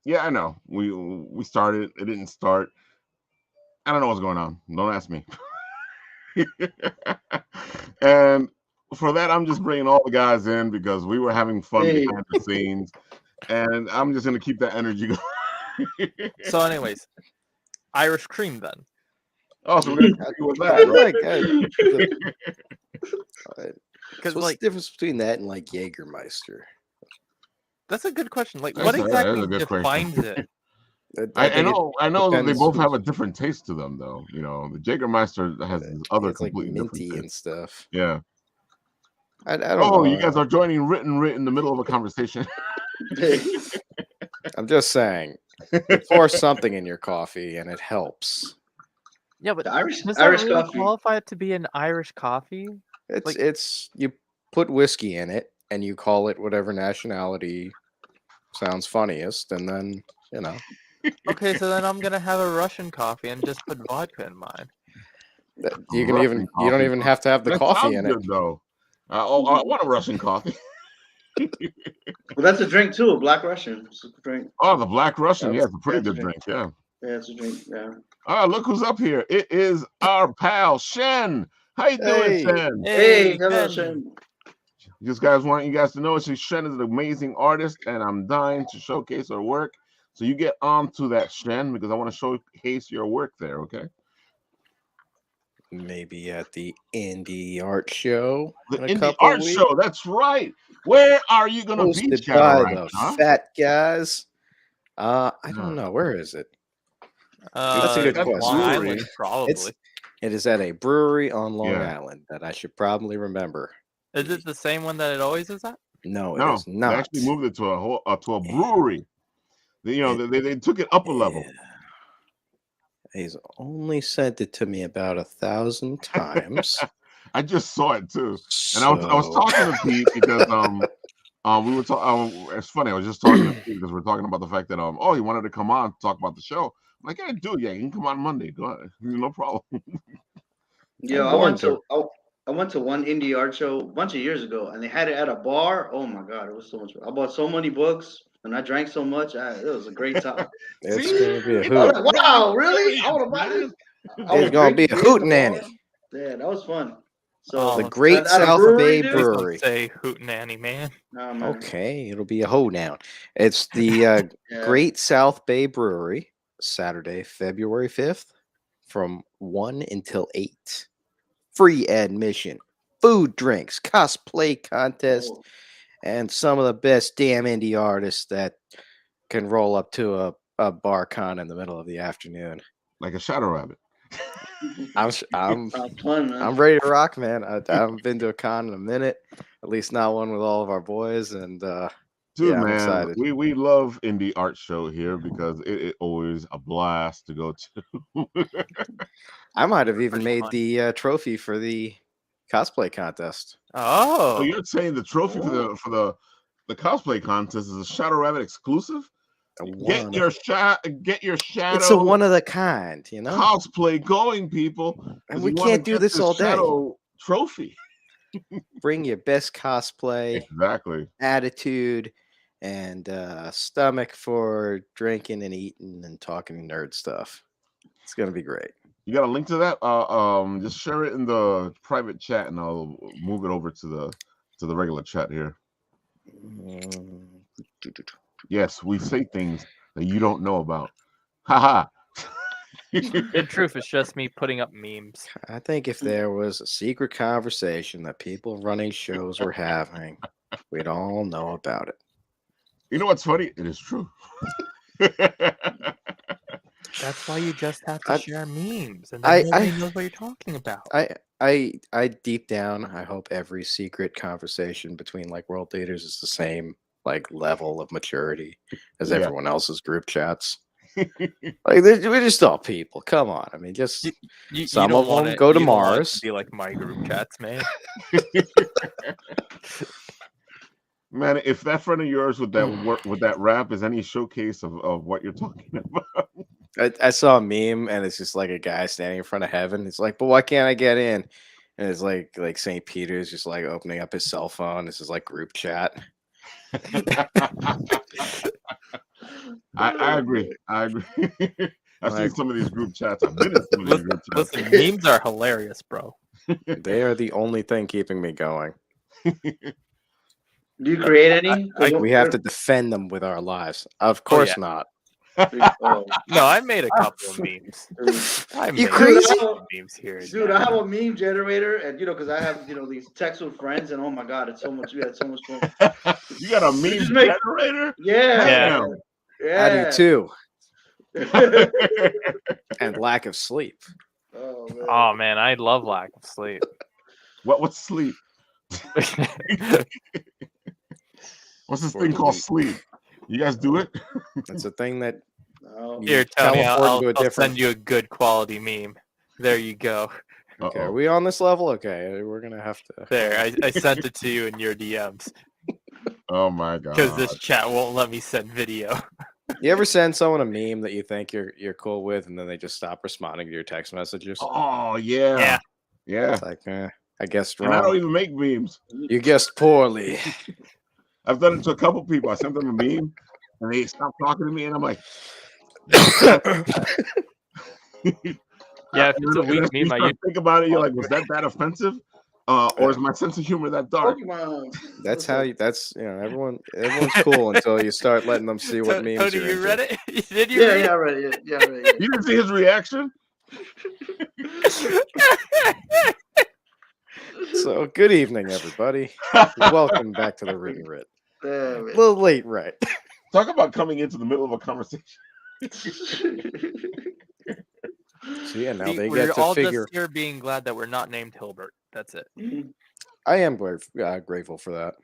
Yeah, I know. We started. It didn't start. I don't know what's going on. Don't ask me. And for that, I'm just bringing all the guys in because we were having fun Hey, behind the scenes, and I'm just gonna keep that energy going. So, anyways, Irish cream then. Oh, so we're gonna continue with I that, right? like so Because what's like the difference between that and like Jägermeister? that's a good question. Like, That's what a, that exactly is a good question. defines it? I I think it know, I know that they depends both have a who's different taste to them, though. You know, the Jägermeister has this other it's like completely different minty taste. and stuff. Yeah. I don't Oh, you guys know. are joining writ in the middle of a conversation. hey. I'm just saying, you pour something in your coffee and it helps. Yeah, but The Irish does that Irish really coffee. qualify it to be an Irish coffee? Like- It's you put whiskey in it and you call it whatever nationality sounds funniest, and then you know Okay, so then I'm gonna have a Russian coffee and just put vodka in mine. you can Russian you don't coffee, even huh? have to have the That coffee sounds in it. good, though. I want a Russian coffee. Well, that's a drink too. A Black Russian. It's a drink. Oh, the Black Russian. Yeah, That's it's a pretty That's a good drink. drink. Yeah. Yeah, it's a drink. Yeah. Look who's up here. It is our pal Shen. How you doing, Hey, Shen? Hey, Hey, hello, Ken. Shen. Just guys want you guys to know Shen is an amazing artist, and I'm dying to showcase her work. So you get on to that, Shen, because I want to showcase your work there. Okay. maybe at the indie art show The in a Indie couple Art weeks. Show. That's right. Where are you gonna be, Hosted Shadow by Nat, the huh? Fat Guys. I Huh. don't know, where is it? That's a good that question. Long brewery. Island, probably. It is at a brewery on Long Yeah. Island that I should probably remember. Is it the same one that it always is at? No, it No, is they not. actually moved it to to a brewery. They took it up a level. He's only sent it to me about 1,000 times. I just saw it too, and I was So talking to Pete because we were talking. It's funny. I was just talking to Pete because we're talking about the fact that he wanted to come on to talk about the show. I'm like, yeah, dude, yeah, you can come on Monday. Go ahead, no problem. Yeah, I'm I born went to. to I went to one indie art show a bunch of years ago, and they had it at a bar. Oh my god, it was so much fun. I bought so many books, and I drank so much. It was a great time. It's See, gonna be a it's I was hoot. like, wow, really? I want to buy this. I It's was gonna be a drinking beer in the hootenanny. bar. Yeah, that was fun. Oh, So The Great at a South brewery, Bay dude. Please don't Brewery. say hootenanny, man. Nah, man. Okay, it'll be a hoedown. It's the Yeah. Great South Bay Brewery, Saturday, February 5th, from 1 until 8. Free admission, food, drinks, cosplay contest, Oh, and some of the best damn indie artists that can roll up to a bar con in the middle of the afternoon. Like a shadow rabbit. I'm sounds fun, man. I'm ready to rock, man. I haven't been to a con in a minute, at least not one with all of our boys, and Dude, yeah, I'm man, excited. we love indie art show here because it always a blast to go to. I might have even Much made fun. the trophy for the cosplay contest. So Oh, you're saying the trophy for the cosplay contest is a Shadow Rabbit exclusive? Get your shadow. It's a one of the kind, you know. Cosplay going, people, And 'cause we you wanna can't do get this all day. shadow trophy. Bring your best cosplay Exactly. attitude and stomach for drinking and eating and talking nerd stuff. It's gonna be great. You got a link to that? Just share it in the private chat, and I'll move it over to the regular chat here. Mm, Yes, we say things that you don't know about. Haha. in truth, it's just me putting up memes. I think if there was a secret conversation that people running shows were having, we'd all know about it. You know what's funny? It is true. That's why you just have to I- share memes, and I- then nobody I- knows what you're talking about. I deep down, I hope every secret conversation between like world leaders is the same like level of maturity as Yeah. everyone else's group chats. Like we're just all people. Come on, I mean, just You some don't of want them it, go to you don't want it Mars. be like my group chats, man. Man, if that friend of yours with that rap is any showcase of what you're talking about. I saw a meme and it's just like a guy standing in front of heaven. It's like, but why can't I get in? And it's like St. Peter's just like opening up his cell phone. This is like group chat. I agree. I agree. I've seen Like, some of these group chats. I've been in some of these group chats. Listen, memes are hilarious, bro. they are the only thing keeping me going. Do you create any? 'Cause We have to defend them with our lives. Of Oh, course yeah. not. Oh. No, I made a couple of memes. I You made crazy? a few memes here and Dude, there. I have a meme generator, and because I have these texts with friends, and oh my god, it's so much. We had so much fun. You got a We meme just make generator? yeah, Yeah. I do too. Damn. And lack of sleep. Oh man. Oh man, I love lack of sleep. What's sleep? What's this For thing the called week. sleep? You guys do it? It's a thing that No. Here, you Tony, teleport I'll into a different. send you a good quality meme. There you go. Okay, are Uh-oh. we on this level? Okay, we're gonna have to. There, I sent it to you in your DMs Oh my because god. this chat won't let me send video. You ever send someone a meme that you think you're cool with, and then they just stop responding to your text messages? Oh yeah. Yeah. Yeah. It's like, I guessed And I don't wrong. even make memes. You guessed poorly. I've done it to a couple people. I sent them a meme and they stop talking to me and I'm like, Yeah, if it's a and weak then you meme, I start use to think about it, you're like, was that offensive? Or is my sense of humor that dark? Pokemon. That's how you. That's everyone's cool until you start letting them see what memes Tony, you're you into. read it? Did you Yeah, read yeah, right. Yeah, right. You didn't see his reaction? it? So, good evening, everybody. Welcome back to the Written Writ. Damn A little late, right? Talk about coming into the middle of a conversation. So yeah, now See, they we're get to all figure. just here being glad that we're not named Hilbert. That's it. I am grateful for that.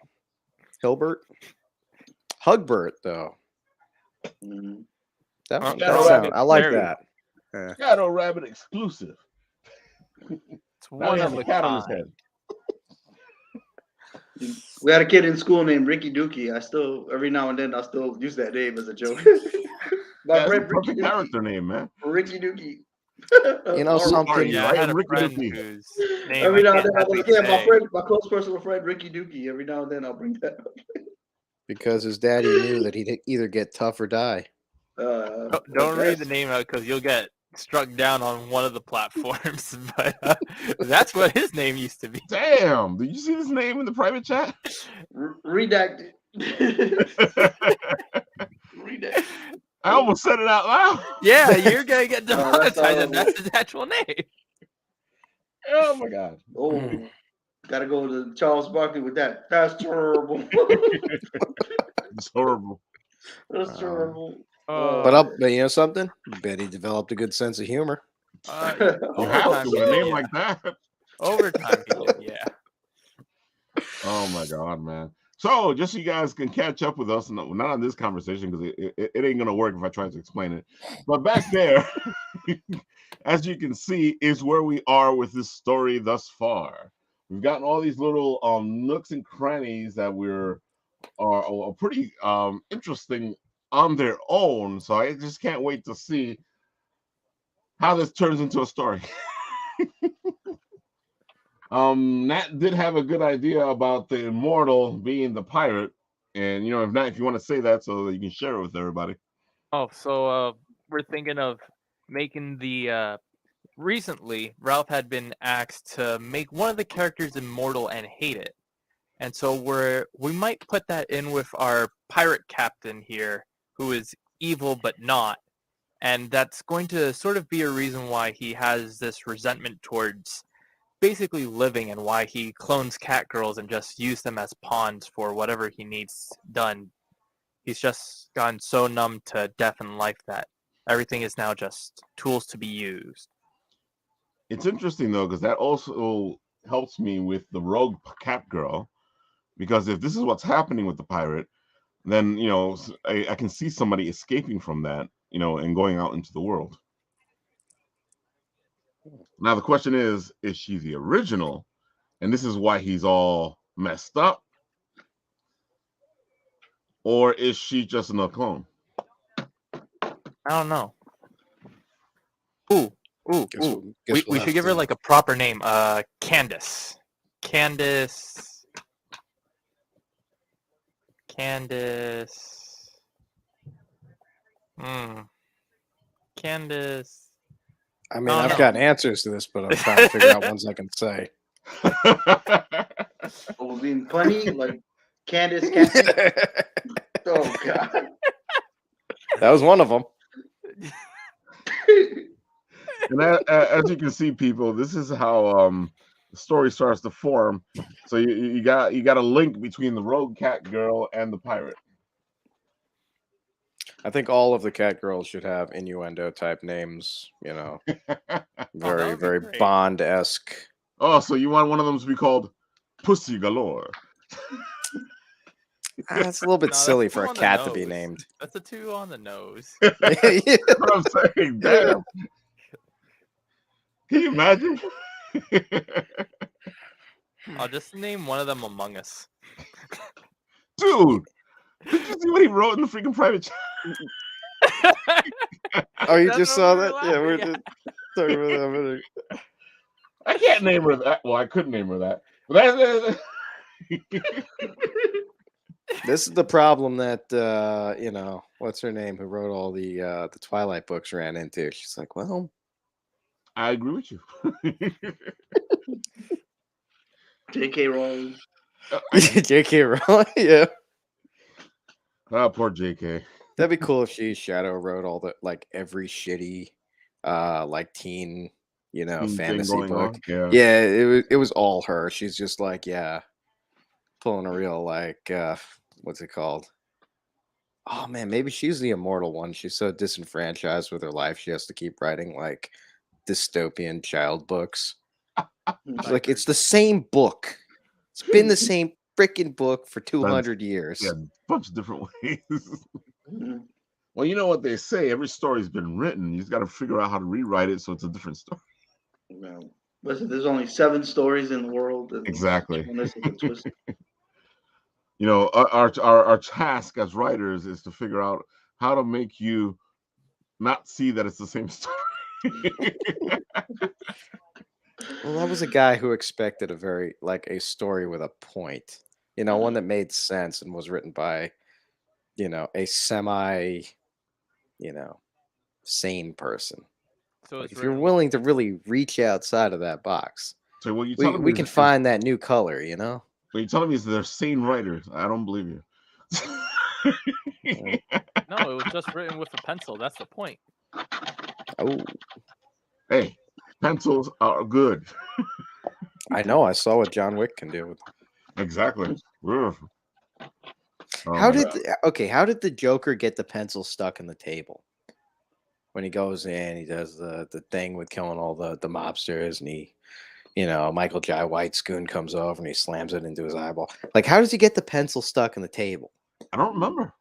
Hilbert, Hugbert, though. Mhm. That Oh, one. Shadow That sound. Rabbit. I like There we that. Yeah. Shadow Rabbit exclusive. It's Now one he of has a a cat on his kind. head. We had a kid in school named Ricky Dookie. I still, every now and then, I'll still use that name as a joke. My That's a friend Ricky perfect Dookie. character name, man. Ricky Dookie. You know Or- something? Yeah, right? I had a Ricky friend Dookie. whose name Every I now and can't then, I'm hardly like, yeah, my say. friend, my close personal friend Ricky Dookie. Every now and then, I'll bring that up. Because his daddy knew that he'd either get tough or die. Don't read the name out because you'll get struck down on one of the platforms. But that's what his name used to be. Damn. Did you see his name in the private chat? Redacted. Redacted. I almost said it out loud. Yeah, you're gonna get No, that's demonetized, and horrible. that's his actual name. Oh my god. Oh, gotta go to Charles Barkley with that. That's terrible. It's horrible. That's terrible. But you know something? Bet he developed a good sense of humor. You have Overtime to with a name yeah. like that. Overtime kid, yeah. Oh my god, man. So just so you guys can catch up with us, not on this conversation because it ain't gonna work if I try to explain it. But back there, as you can see, is where we are with this story thus far. We've gotten all these little nooks and crannies that are pretty interesting on their own. So I just can't wait to see how this turns into a story. Nat did have a good idea about the immortal being the pirate, and if Nat, if you want to say that so that you can share it with everybody. Oh, so we're thinking of making the recently Ralph had been asked to make one of the characters immortal and hate it. And so we might put that in with our pirate captain here, who is evil but not. And that's going to sort of be a reason why he has this resentment towards basically living and why he clones cat girls and just use them as pawns for whatever he needs done. He's just gone so numb to death and life that everything is now just tools to be used. It's interesting though, because that also helps me with the rogue cat girl, because if this is what's happening with the pirate, then I can see somebody escaping from that, and going out into the world. Now the question is she the original, and this is why he's all messed up, or is she just another clone? I don't know. Ooh. Guess We we'll should have give her to- like a proper name. Candace. Candace. Candace. I mean, Oh, I've no. got answers to this, but I'm trying to figure out ones I can say. Oh, being funny, like Candace Catnip. Oh God. That was one of them. And as you can see, people, this is how the story starts to form. So you got a link between the rogue cat girl and the pirate. I think all of the cat girls should have innuendo type names. You know, very would be very great. Bond-esque. Oh, so you want one of them to be called Pussy Galore? That's a little bit No, that's silly too for a on the cat to be nose. named. That's a 2 on the nose. Yeah. What I'm saying, damn. Can you imagine? I'll just name one of them Among Us. Dude, did you see what he wrote in the freaking private chat? Oh, you That's just what saw we were that? Yeah, we're laughing just talking about that. I can't name her that. Well, I couldn't name her that. But This is the problem that you know, what's her name, who wrote all the Twilight books, ran into. She's like, well, I agree with you. J.K. Rowling. J.K. Rowling. Yeah, Oh, poor JK. that'd be cool if Shadow wrote all the like every shitty like teen, you know, Thing fantasy going book. on. Yeah. Yeah, it was all her. She's just like, yeah, pulling a real like what's it called? Oh man, maybe she's the immortal one. She's so disenfranchised with her life, she has to keep writing like dystopian child books. She's like, it's the same book. It's been the same freaking book for 200 years. Yeah, a bunch of different ways. Mhm. Well, you know what they say. Every story's been written. You just got to figure out how to rewrite it so it's a different story. Well, listen, there's only 7 stories in the world. And Exactly. each one is a twist. You know, our task as writers is to figure out how to make you not see that it's the same story. Well, that was a guy who expected a very like a story with a point. You know, one that made sense and was written by, you know, a semi, you know, sane person. So Like, it's if you're written willing to really reach outside of that box, So what you telling me we is, can find that new color, you know? what you telling me is they're sane writers. I don't believe you. No, it was just written with a pencil. That's the point. Oh, Hey, pencils are good. I know. I saw what John Wick can do. Exactly. Ugh. Oh How my did God. how did the Joker get the pencil stuck in the table? When he goes in, he does the thing with killing all the mobsters, and he, you know, Michael Jai White's goon comes over and he slams it into his eyeball. Like, how does he get the pencil stuck in the table? I don't remember.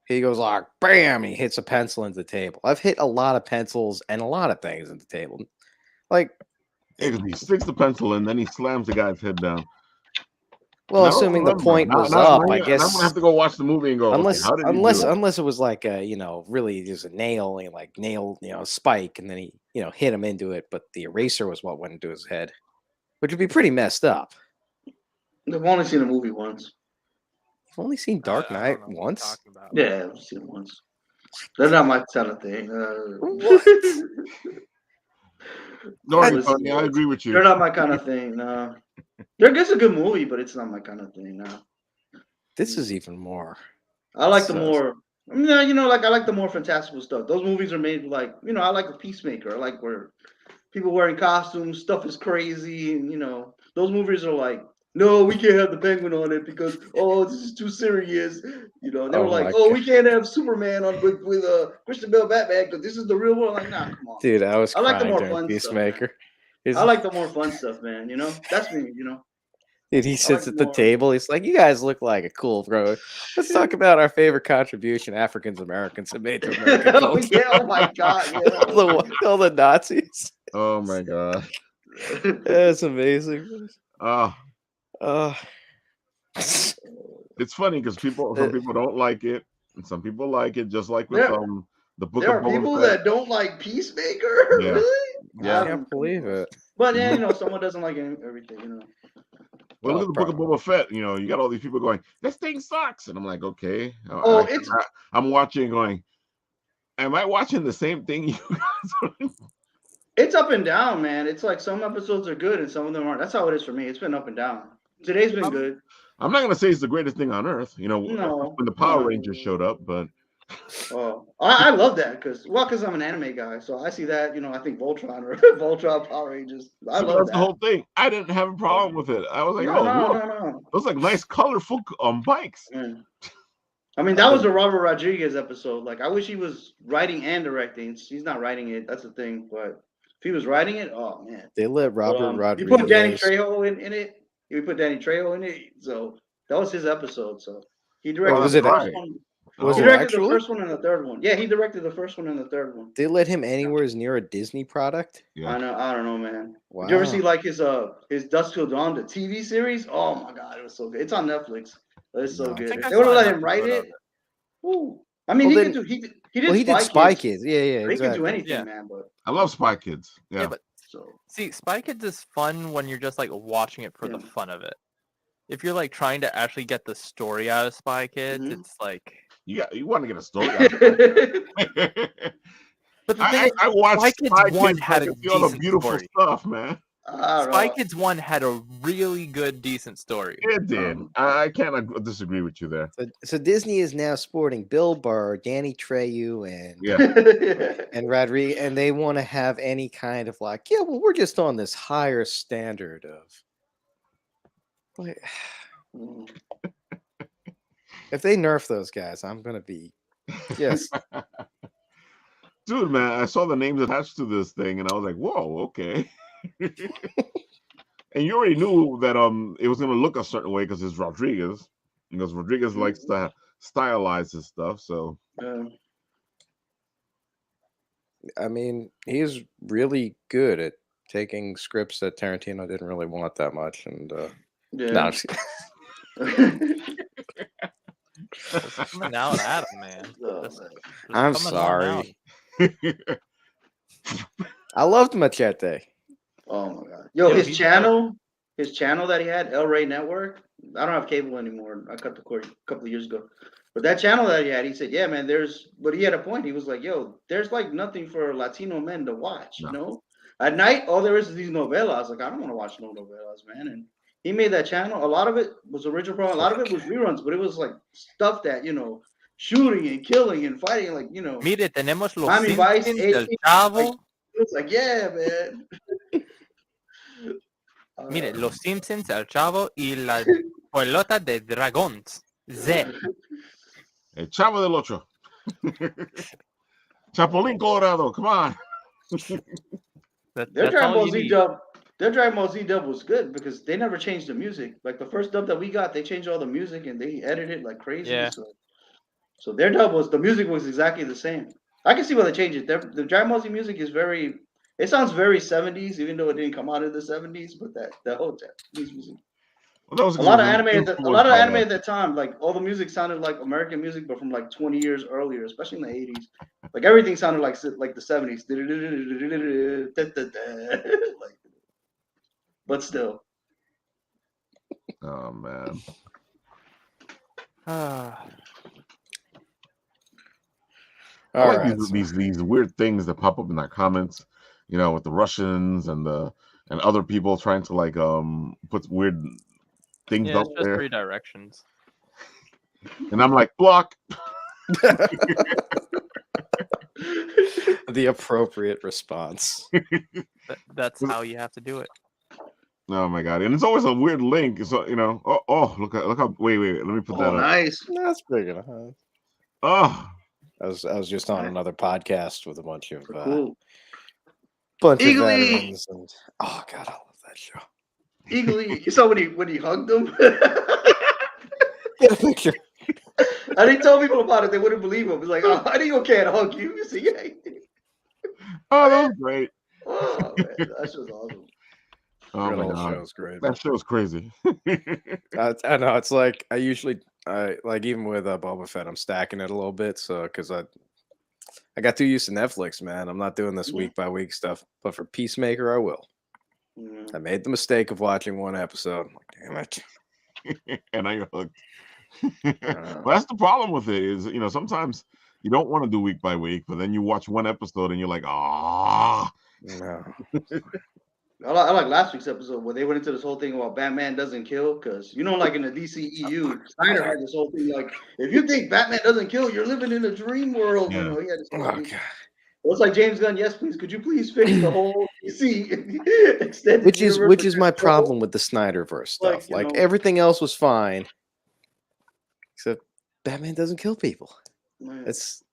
He goes like, bam! He hits a pencil into the table. I've hit a lot of pencils and a lot of things into the table. Like, Yeah, because he sticks the pencil in, then he slams the guy's head down. well, And I don't assuming the remember. point was up, I I'm gonna have guess. to go watch the movie and go, okay, how did he do it? Unless it was like a, you know, really just a nail, you know, like nail, you know, spike, and then he, you know, hit him into it, but the eraser was what went into his head, which would be pretty messed up. I've only seen the movie once. You've only seen Dark I Knight don't know what you're once. talking about. Yeah, I've seen it once. They're not my kind of thing. What? No, Listen, Tony, I agree with they're you. not my kind of thing. No. They're just a good movie, but it's not my kind of thing. No. This is even more. I like the So- more, you know, like I like the more fantastical stuff. Those movies are made like, you know, I like the Peacemaker. I like where people wearing costumes, stuff is crazy, and you know, those movies are like, no, we can't have the Penguin on it because this is too serious. You know, and they were Oh like, my we can't have Superman on with Christian Bale Batman because this is the real world. Like, nah, come on. Dude, I was I like the crying more during fun stuff, man. Peacemaker. I like the more fun stuff, man. You know, that's me. You know, Dude, he sits like at the more- table. He's like, "You guys look like a cool bro. Let's talk about our favorite contribution Africans Americans have made to American oh culture." yeah, oh my god, yeah. all the Nazis. Oh my God. That's amazing. Uh, Uh, it's funny because some people don't like it, and some people like it, just like with There- the book There of are people Boba Fett. that don't like Peacemaker, Yeah. really? Yeah. I can't believe it. But yeah, you know, someone doesn't like everything, you know. Well, Oh, look at the book of bro. Boba Fett. You know, you got all these people going, "This thing sucks," and I'm like, okay. Oh, it's I'm watching, going, am I watching the same thing you guys are? It's up and down, man. It's like some episodes are good and some of them aren't. That's how it is for me. It's been up and down. Today's been good. I'm not gonna say it's the greatest thing on earth, No, when the Power no. Rangers showed up, but Oh, I love that because I'm an anime guy, so I see that. I think Voltron or Voltron Power Rangers. I see, love that's the that. whole thing. I didn't have a problem with it. I was like, No, oh, no, look, no, no. those like nice, colorful bikes. Mm. I mean, that was a Robert Rodriguez episode. Like, I wish he was writing and directing. He's not writing it. That's the thing. But if he was writing it, oh man. They let Robert You Rodriguez. put Danny Trejo in it. You put Danny Trejo in it. So that was his episode. So he directed was the it first one. Was He it directed actually? the first one and the third one. Yeah, he directed the first one and the third one. They let him anywhere as near a Disney product? Yeah. I don't know, man. Wow. Did you ever see like his Dusk Till Dawn, the TV series? Oh my god, it was so good. It's on Netflix. It's so good. If they would have let him write it. Ooh. I mean, Well, he could do. He did. Well, he did Spy Kids. Yeah, He exactly. could do anything, Yeah. man. But I love Spy Kids. Yeah. but so see, Spy Kids is fun when you're just like watching it for the fun of it. If you're like trying to actually get the story out of Spy Kids, it's like you want to get a story out of it. But the thing is, I watched Spy Kids Spy 1 Kids had so I a could see all the decent beautiful story. stuff, man. Spy Kids 1 had a really good, decent story. It did. I can't disagree with you there. So Disney is now sporting Bill Burr, Danny Trejo, and Rodriguez, and they want to have any kind of like, well, we're just on this higher standard of. Like, if they nerf those guys, I'm gonna be yes. Dude, man, I saw the names attached to this thing, and I was like, "Whoa, okay." And you already knew that it was gonna look a certain way because it's Rodriguez, because Rodriguez likes to stylize his stuff. So, I mean, he's really good at taking scripts that Tarantino didn't really want that much, and no, coming out at him, man. I'm sorry. I loved Machete. Oh my god, yo, his channel that he had, El Rey Network. I don't have cable anymore. I cut the cord a couple of years ago. But that channel that he had, he said, yeah, man, but he had a point. He was like, yo, there's like nothing for Latino men to watch, you know? At night, all there is these novelas. Like, I don't want to watch no novelas, man. And he made that channel. A lot of it was original program. A lot of it was reruns, but it was like stuff that, shooting and killing and fighting, like, Mire, tenemos los Miami Vice, Simpsons del Chavo. It was like, yeah, man. Mire, los Simpsons, el Chavo y la pelota de dragons. Z. El Chavo del Ocho. Chapulín Colorado, come on. Their Dragon Ball Z dub was good because they never changed the music. Like the first dub that we got, they changed all the music and they edited it like crazy. Yeah. So their the music was exactly the same. I can see why they changed it. The Dragon Ball Z music is it sounds very 70s, even though it didn't come out in the 70s, but that whole Japanese music. Well, a lot of anime at that time, like all the music sounded like American music, but from like 20 years earlier, especially in the 80s. Like everything sounded like the 70s. Like, but still. Oh man. I like these weird things that pop up in our comments, with the Russians and other people trying to like put weird things up just there. redirections. And I'm like, block. The appropriate response. That's how you have to do it. Oh my god! And it's always a weird link. So look how wait. Let me put that up. Nice. That's big enough. Oh. I was just on another podcast with a bunch of cool. veterans, and oh god, I love that show. Eagerly, you saw when he hugged them. Get a picture. I didn't tell people about it; they wouldn't believe him. It's like, oh, I didn't can't hug you. You see, oh, that was great. Oh man, that show's awesome. Oh my god, show's great. That show's crazy. I know. It's like I like even with Boba Fett, I'm stacking it a little bit, so because I got too used to Netflix, man. I'm not doing this week by week stuff, but for Peacemaker, I will. I made the mistake of watching one episode. I'm like, damn it. And now you're hooked. Well, that's the problem with it is, sometimes You don't want to do week by week, but then you watch one episode and you're like, ah. No. I like last week's episode where they went into this whole thing about Batman doesn't kill, because like in the DCEU, Snyder had this whole thing like, if you think Batman doesn't kill, you're living in a dream world. Yeah. He had this whole Oh, thing. God. Well, it's like James Gunn. Yes, please. Could you please fix the whole DC extended Which is universe? my problem with the Snyderverse stuff. Like everything else was fine, except Batman doesn't kill people. If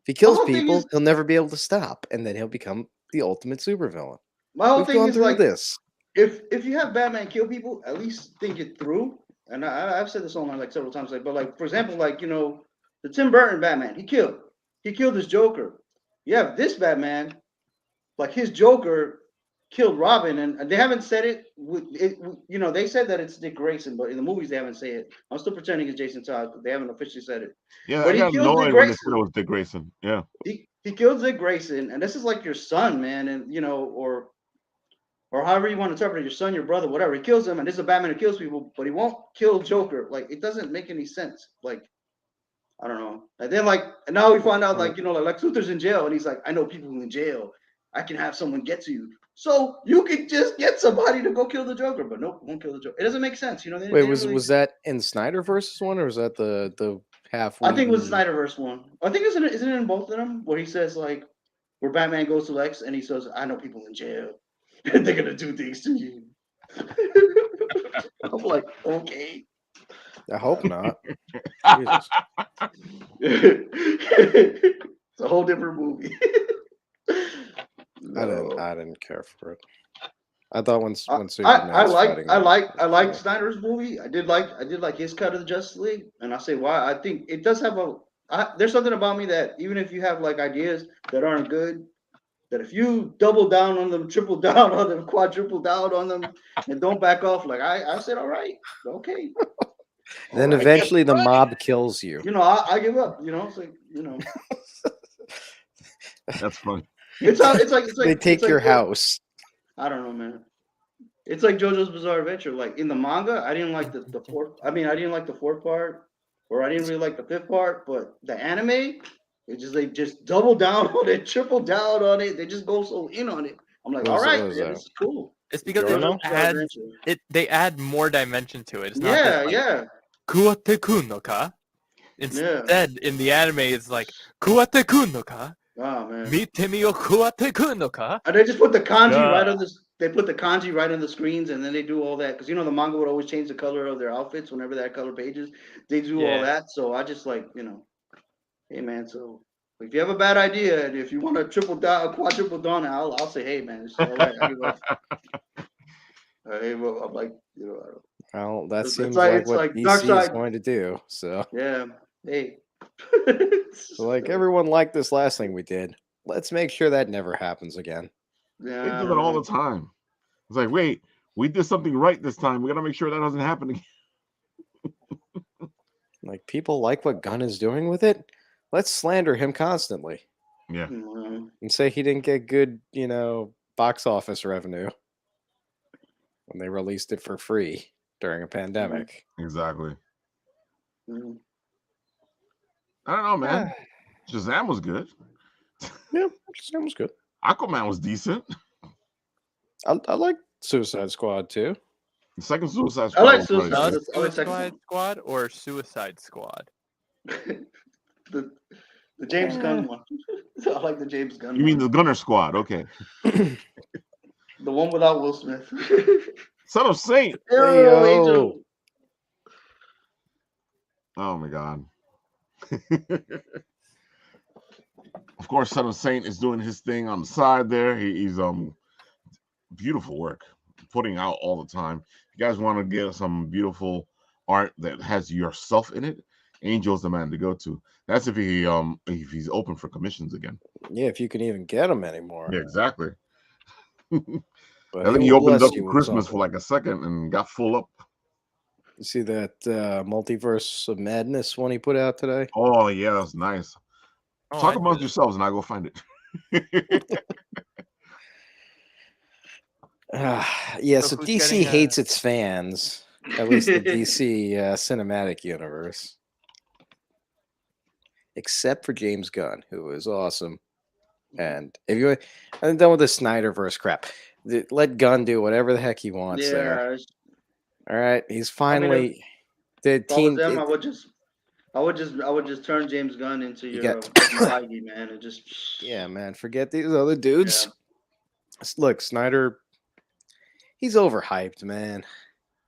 he kills people, he'll never be able to stop, and then he'll become the ultimate supervillain. My whole We've thing gone is through like this. If you have Batman kill people, at least think it through. And I've said this online like several times. Like, but like for example, like the Tim Burton Batman, he killed his Joker. You have this Batman, like his Joker killed Robin, and they haven't said it. They said that it's Dick Grayson, but in the movies they haven't said it. I'm still pretending it's Jason Todd. They haven't officially said it. Yeah, but I got annoyed when they said it was Dick Grayson. Yeah, he kills Dick Grayson, and this is like your son, man, and or however you want to interpret it, your son, your brother, whatever. He kills him, and this is a Batman who kills people, but he won't kill Joker. Like, it doesn't make any sense. Like, I don't know. And then, and now we find out, like Lex Luthor's in jail, and he's like, I know people in jail. I can have someone get to you. So you can just get somebody to go kill the Joker, but nope, won't kill the Joker. It doesn't make sense, Wait, was that in Snyderverse one, or was that the half? I think it was Snyderverse one. I think isn't it in both of them where he says where Batman goes to Lex and he says, I know people in jail. And they're gonna do things to you. I'm like, okay. I hope not. It's a whole different movie. I didn't care for it. I thought when Superman I like Snyder's movie. I did like his cut of the Justice League, and I'll say why. I think it does have there's something about me that even if you have ideas that aren't good, that if you double down on them, triple down on them, quadruple down on them, and don't back off, I said, all right, okay. Then eventually the mob kills you. I give up. It's like that's funny. It's like they take your house. I don't know, man. It's like JoJo's Bizarre Adventure. Like in the manga, I didn't like the fourth. I didn't like the fourth part, or I didn't really like the fifth part. But the anime, they just double down on it, triple down on it. They just go so in on it. I'm like, all right, man, this is cool. It's because they add more dimension to it. It's not just Kuwate kun no ka? Instead, in the anime, it's like Kuwate kun no ka? Oh man. Mite mi o kuwate kun no ka? And they just put the kanji right on this. They put the kanji right on the screens, and then they do all that because the manga would always change the color of their outfits whenever that color pages. They do all that, so I just hey man. So if you have a bad idea and if you want to triple down, quadruple down, I'll say, hey man, it's all right. I'm like, well, that seems like what DC is going to do. So yeah, hey. So everyone liked this last thing we did. Let's make sure that never happens again. Yeah, they do it all the time. It's like, wait, we did something right this time. We got to make sure that doesn't happen again. People like what Gunn is doing with it. Let's slander him constantly. Yeah, and say he didn't get good, box office revenue when they released it for free during a pandemic. Exactly. I don't know, man. Shazam was good. Yeah, Shazam was good. Aquaman was decent. I like Suicide Squad too. The second Suicide Squad. I like Suicide Squad or Suicide Squad. the James Gunn one. I like the James Gunn. You mean the Gunner Squad? Okay. The one without Will Smith. Son of Saint. Angel. Oh my God. Of course, Son of Saint is doing his thing on the side there. He's beautiful work, putting out all the time. If you guys want to get some beautiful art that has yourself in it, Angel's the man to go to. That's if he's open for commissions again. Yeah, if you can even get them anymore. Yeah, exactly. But I think he opened up for Christmas for a second and got full up. You see that Multiverse of Madness one he put out today? Oh yeah, that's nice. Talk amongst yourselves and I'll go find it. So DC hates its fans, at least the DC cinematic universe. except for James Gunn, who was awesome. And if you, I'm done with the Snyderverse crap. Let Gunn do whatever the heck he wants there. Yeah, All right, he's I mean, finally the if I was team. them, I would just turn James Gunn into You your got, Kevin Feige, man, and just yeah, man. Forget these other dudes. yeah. Look, Snyder, he's overhyped, man.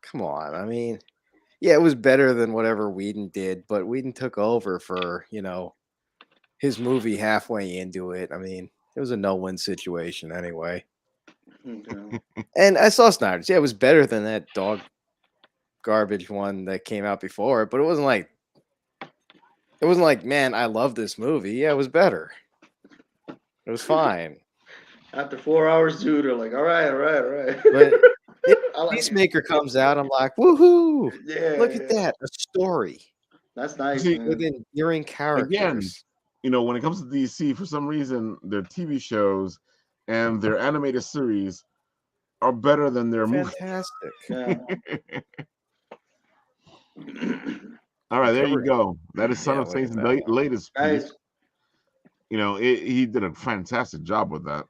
Come on. I mean, yeah, it was better than whatever Whedon did, but Whedon took over for his movie halfway into it. I mean, it was a no-win situation anyway. Okay. And I saw Snyder's. Yeah, it was better than that dog garbage one that came out before, but it wasn't like, man, I love this movie. Yeah, it was better. It was fine. After 4 hours, dude, they're like, all right. But if I like it. Peacemaker comes out, I'm like, woohoo! Yeah, Look at that, a story That's nice, See, man. with endearing characters. Again, when it comes to DC, for some reason, their TV shows and their animated series are better than their movies. Fantastic. Yeah. All right, there you Cover- go. That is Son Yeah, of look at Saints' that one. latest piece. Guys, He did a fantastic job with that.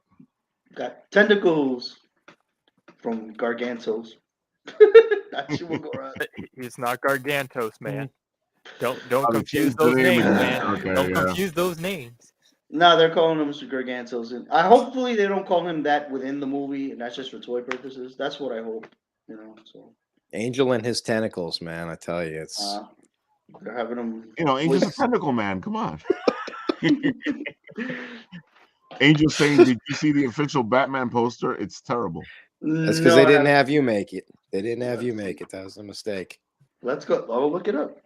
got tentacles from Gargantos. That shit will go around. He's not Gargantos, man. Don't Oh, they confuse changed the those name names, again. man. Okay, Don't yeah. confuse those names. No, they're calling him Mr. Gargantos, and hopefully they don't call him that within the movie, and that's just for toy purposes. That's what I hope, So Angel and his tentacles, man. I tell you, it's they're having him. Angel's a tentacle man. Come on. Angel saying, "Did you see the official Batman poster? It's terrible." that's because they didn't have you make it. They didn't have you make it. That was a mistake. Let's go. I'll look it up.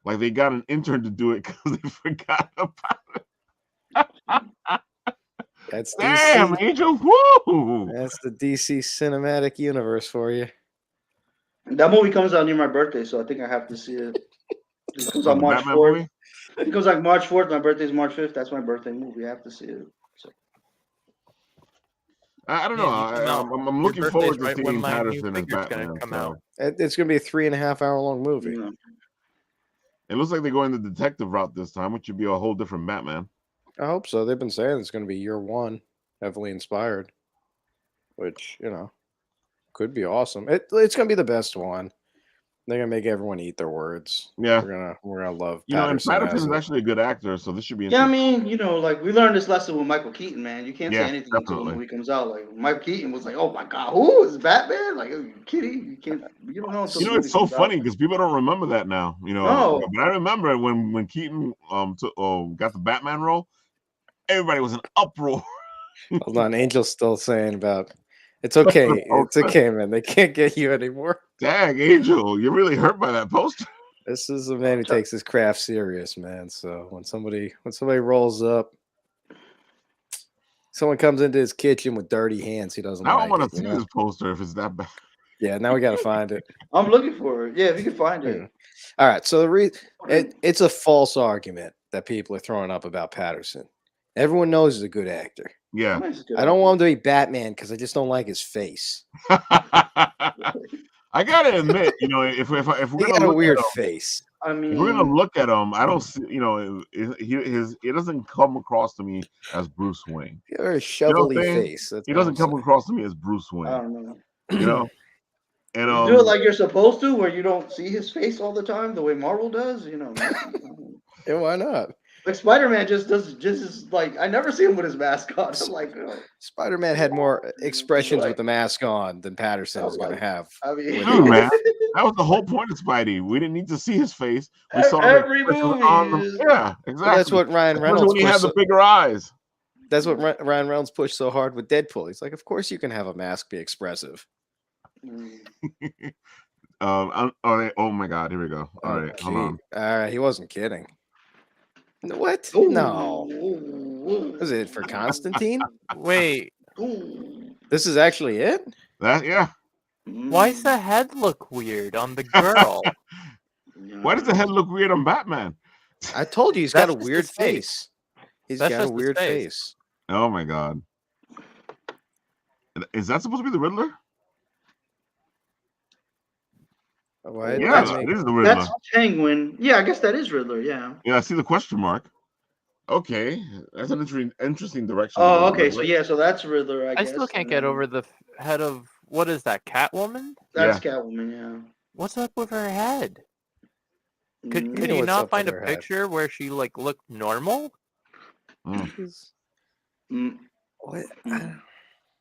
Like they got an intern to do it because they forgot about it. That's Damn, DC. Angel. Woo! That's the DC cinematic universe for you. That movie comes out near my birthday, so I think I have to see it. It comes Oh, out the March Batman 4th. movie? It goes like March 4th. My birthday's March 5th. That's my birthday movie. I have to see it. So. I don't know. I'm Your looking birthday's forward to right when seeing my new Patterson as figure's gonna Batman. come So. out. It's going to be a 3.5 hour long movie. You know. It looks like they're going the detective route this time, which would be a whole different Batman. I hope so. They've been saying it's going to be year one, heavily inspired, which, could be awesome. It's going to be the best one. They're going to make everyone eat their words. Yeah. We're gonna love And Patterson. Patterson is actually a good actor, so this should be Yeah, I interesting. mean, like we learned this lesson with Michael Keaton, man. You can't say Yeah, anything until the definitely. movie comes out. Like Michael Keaton was like, "Oh my God, who is Batman?" Like, are you kidding? You can't. You don't know until the movie It's so comes funny out. because people don't remember that now. No. But I remember when Keaton got the Batman role, everybody was in uproar. Hold on, Angel's still saying about it's okay. It's okay, man. They can't get you anymore. Dang, Angel, you're really hurt by that poster. This is a man who takes his craft serious, man. So when somebody rolls up, someone comes into his kitchen with dirty hands, he doesn't Now I like want it. to see this poster if it's that bad. Yeah, now we got to find it. I'm looking for it. Yeah, if you can find it. All right. So it's a false argument that people are throwing up about Patterson. Everyone knows he's a good actor. Yeah. I don't want him to be Batman because I just don't like his face. I gotta admit, if we're He gonna got a look weird at him, face. I if we're gonna mean, look at him, I don't see, it doesn't come across to me as Bruce Wayne. He got a very You know what shovelly I'm saying? face. That's He all doesn't I'm come across to me as Bruce I Wayne. don't know. And You do it like you're supposed to, where you don't see his face all the time, the way Marvel does. Yeah, why not? Like Spider-Man just is like I never see him with his mask on. I'm like, Spider-Man had more expressions Like- with the mask on than Patterson is going to have. I mean, dude, man, that was the whole point of Spidey. We didn't need to see his face. We saw the every expressions movie. on him. is- Yeah, exactly. Well, that's what Ryan Especially Reynolds when he had pushed. the bigger eyes. That's what Ryan Reynolds pushed so hard with Deadpool. He's like, of course you can have a mask be expressive. Oh my God, here we go. All right, hold on. All right, he wasn't kidding. What? Ooh, No. ooh, Was it for Constantine? Wait, ooh. This is actually it? Yeah. why does the head look weird on the girl? Why does the head look weird on Batman? I told you he's got a That's just weird his face. face. He's That's got a just his weird face. face. Oh my God. Is that supposed to be the Riddler? Why? Yeah, That's it is the Riddler. that's Penguin. Yeah, I guess that is Riddler. Yeah. Yeah, I see the question mark. Okay, that's an interesting direction. to Oh, go okay. with. So yeah, so that's Riddler, I I guess. still can't and get then over the head of what is that, Catwoman? That's Yeah. Catwoman. Yeah. What's up with her head? Could Mm. You know you what's not up find with a her head. picture where she like looked normal? Mm. Mm. What? Mm.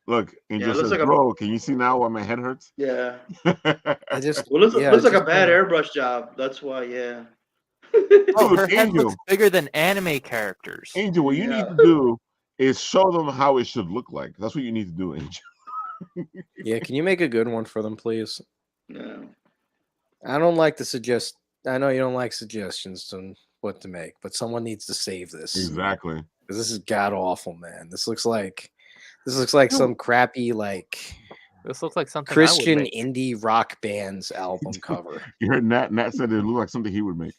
Look, it Yeah, it just looks says, like a "Bro, can you see now why my head hurts?" yeah. I just Well, looks yeah, looks I like a just bad kinda- airbrush job. That's why. Yeah. Bro, Dude, her head Angel, looks bigger than anime characters. Angel, what you need to do is show them how it should look like. That's what you need to do, Angel. Yeah, can you make a good one for them, please? Yeah. I don't like to suggest. I know you don't like suggestions on what to make, but someone needs to save this Exactly. because this is god awful, man. This looks like some crappy like This looks like something Christian I would make. indie rock band's album cover. You heard Nat. Nat said it looked like something he would make.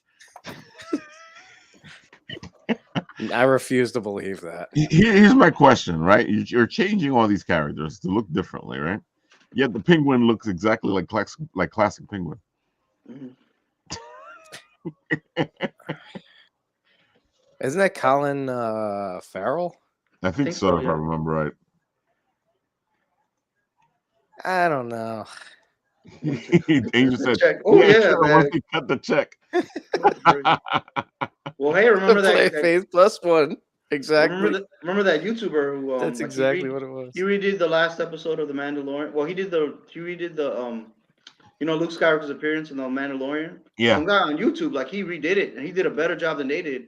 I refuse to believe that. Here's my question, right? You're changing all these characters to look differently, right? Yet the penguin looks exactly like classic penguin. Mhm. Isn't that Colin Farrell? I think think so, so, if I yeah. remember right. I don't know. Angel said, Check. Oh yeah, sure, man. once they cut the check. Well, hey, remember Play that? Faith +1. Exactly. Remember that YouTuber who That's like, exactly what it was. he redid the last episode of the Mandalorian. Well, he redid the Luke Skywalker's appearance in the Mandalorian. Yeah. Some guy on YouTube, like, he redid it, and he did a better job than they did.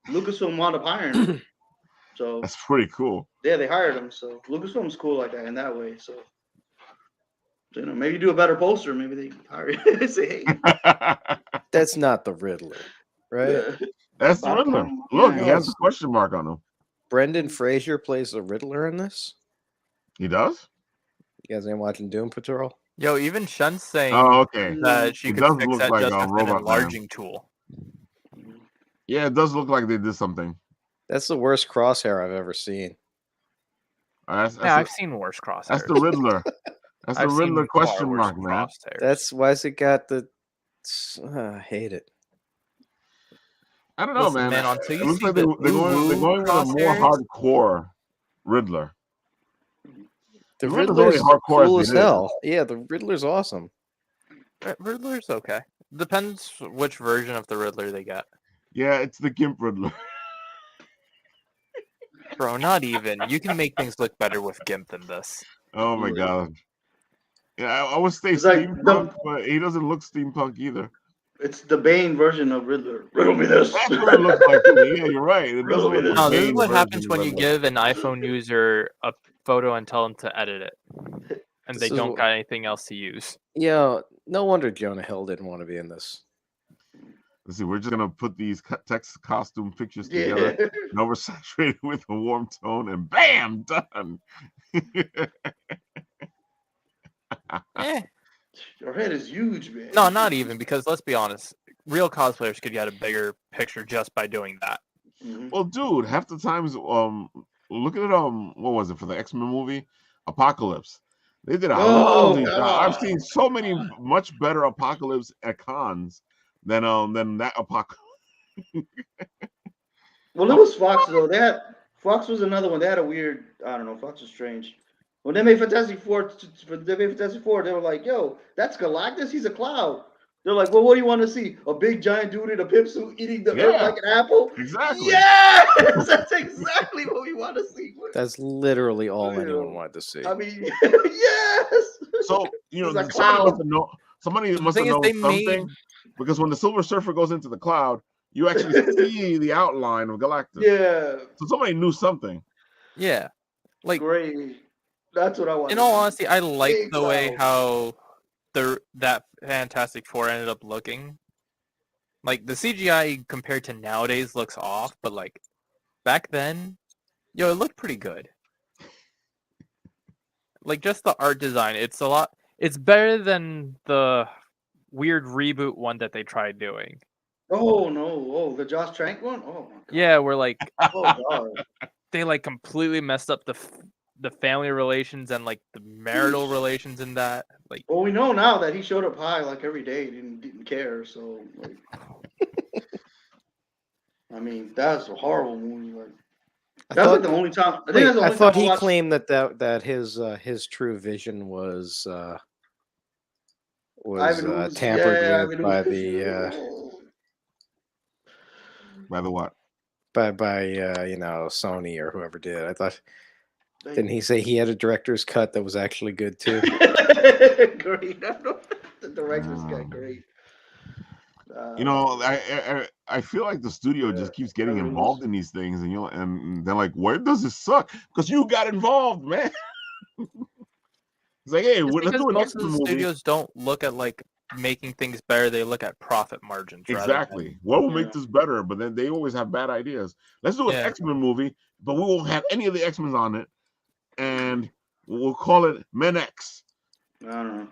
Lucasfilm wound up hiring him. So That's pretty cool. yeah, they hired him. So Lucasfilm's cool like that in that way. So maybe do a better poster. Maybe they hire you. Say, hey, That's not the Riddler, right? That's the Riddler. Look, he Yeah. has a question mark on him. Brendan Fraser plays the Riddler in this. He does? You guys ain't watching Doom Patrol? Yo, even Shun's saying Oh, okay. that she It could does fix look that like just a with an Robot Man. enlarging tool. Yeah, it does look like they did something. That's the worst crosshair I've ever seen. That's Yeah, I've seen worse crosshairs. That's the Riddler. That's the I've seen Riddler far question worse mark, man. crosshairs. That's why it got the. I hate it. I don't know, Listen, man. until It you looks see like the they're going with a more crosshairs, hardcore Riddler. The He's not very Riddler's hardcore cool as as it is. hell. Yeah, the Riddler's awesome. Riddler's okay. Depends which version of the Riddler they get. Yeah, it's the Gimp Riddler. Bro, not even. You can make things look better with GIMP than this. Oh my god. Yeah, I would say It's like steampunk, but he doesn't look steampunk either. It's the Bane version of Riddler. Riddle me this. That's what it looks like to me. Yeah, you're right. It does Riddle me look like this. No, this is Bane what version happens of when you Riddler. give an iPhone user a photo and tell them to edit it. And This they is don't what- got anything else to use. Yeah, no wonder Jonah Hill didn't want to be in this. Let's see, we're just gonna put these text costume pictures together Yeah. and oversaturate with a warm tone, and bam, done. Eh. Your head is huge, man. No, not even, because let's be honest. Real cosplayers could get a bigger picture just by doing that. Mhm. Well, dude, half the times, look at what was it for the X-Men movie, Apocalypse? They did a Oh, lousy job. I've God. seen so many much better Apocalypse at cons than that Apocalypse. Well, it was Fox though. Fox was another one. They had a weird. I don't know. Fox was strange. When they made Fantastic Four, they were like, "Yo, that's Galactus. He's a cloud." They're like, "Well, what do you want to see? A big giant dude in a pimp suit eating the earth Yeah, like an apple?" exactly. Yes, that's exactly what we want to see. That's literally all Yeah. anyone wanted to see. I mean, yes. So you It's know, a cloud. somebody The must have thing is, known they something, because when the Silver Surfer goes into the cloud, you actually see the outline of Galactus. Yeah, So somebody knew something. Yeah. Like, great. That's what I want. in all honesty, I like Big the way cloud. how that Fantastic Four ended up looking. Like, the CGI compared to nowadays looks off, but like back then, yo, it looked pretty good. Like, just the art design, it's better than the weird reboot one that they tried doing. Oh no! Oh, the Josh Trank one. Oh my god. Yeah, where like Oh god. they like completely messed up the family relations and like the marital relations in that. Like, Like, Well, we know now that he showed up high like every day. Didn't care. So like, I mean, that's a horrible movie. Like, that's like the only time. I think that's the I only thought time I he watched. claimed that his true vision was Ivan Ooze. tampered Yeah, with Ivan by Ooze. the By the what? by Sony or whoever did. I thought, didn't he say he had a director's cut that was actually good too? Great. I know. The director's got great. You know, I feel like the studio just keeps getting Ivan Ooze. involved in these things, and and they're like, "Where does this suck?" Because you got involved, man. It's like, hey, it's let's because do an most of X-Men the movie. studios don't look at like making things better. They look at profit margins. Exactly. What will make this better? But then they always have bad ideas. Let's do an X-Men movie, but we won't have any of the X-Men on it, and we'll call it Men X. I don't know.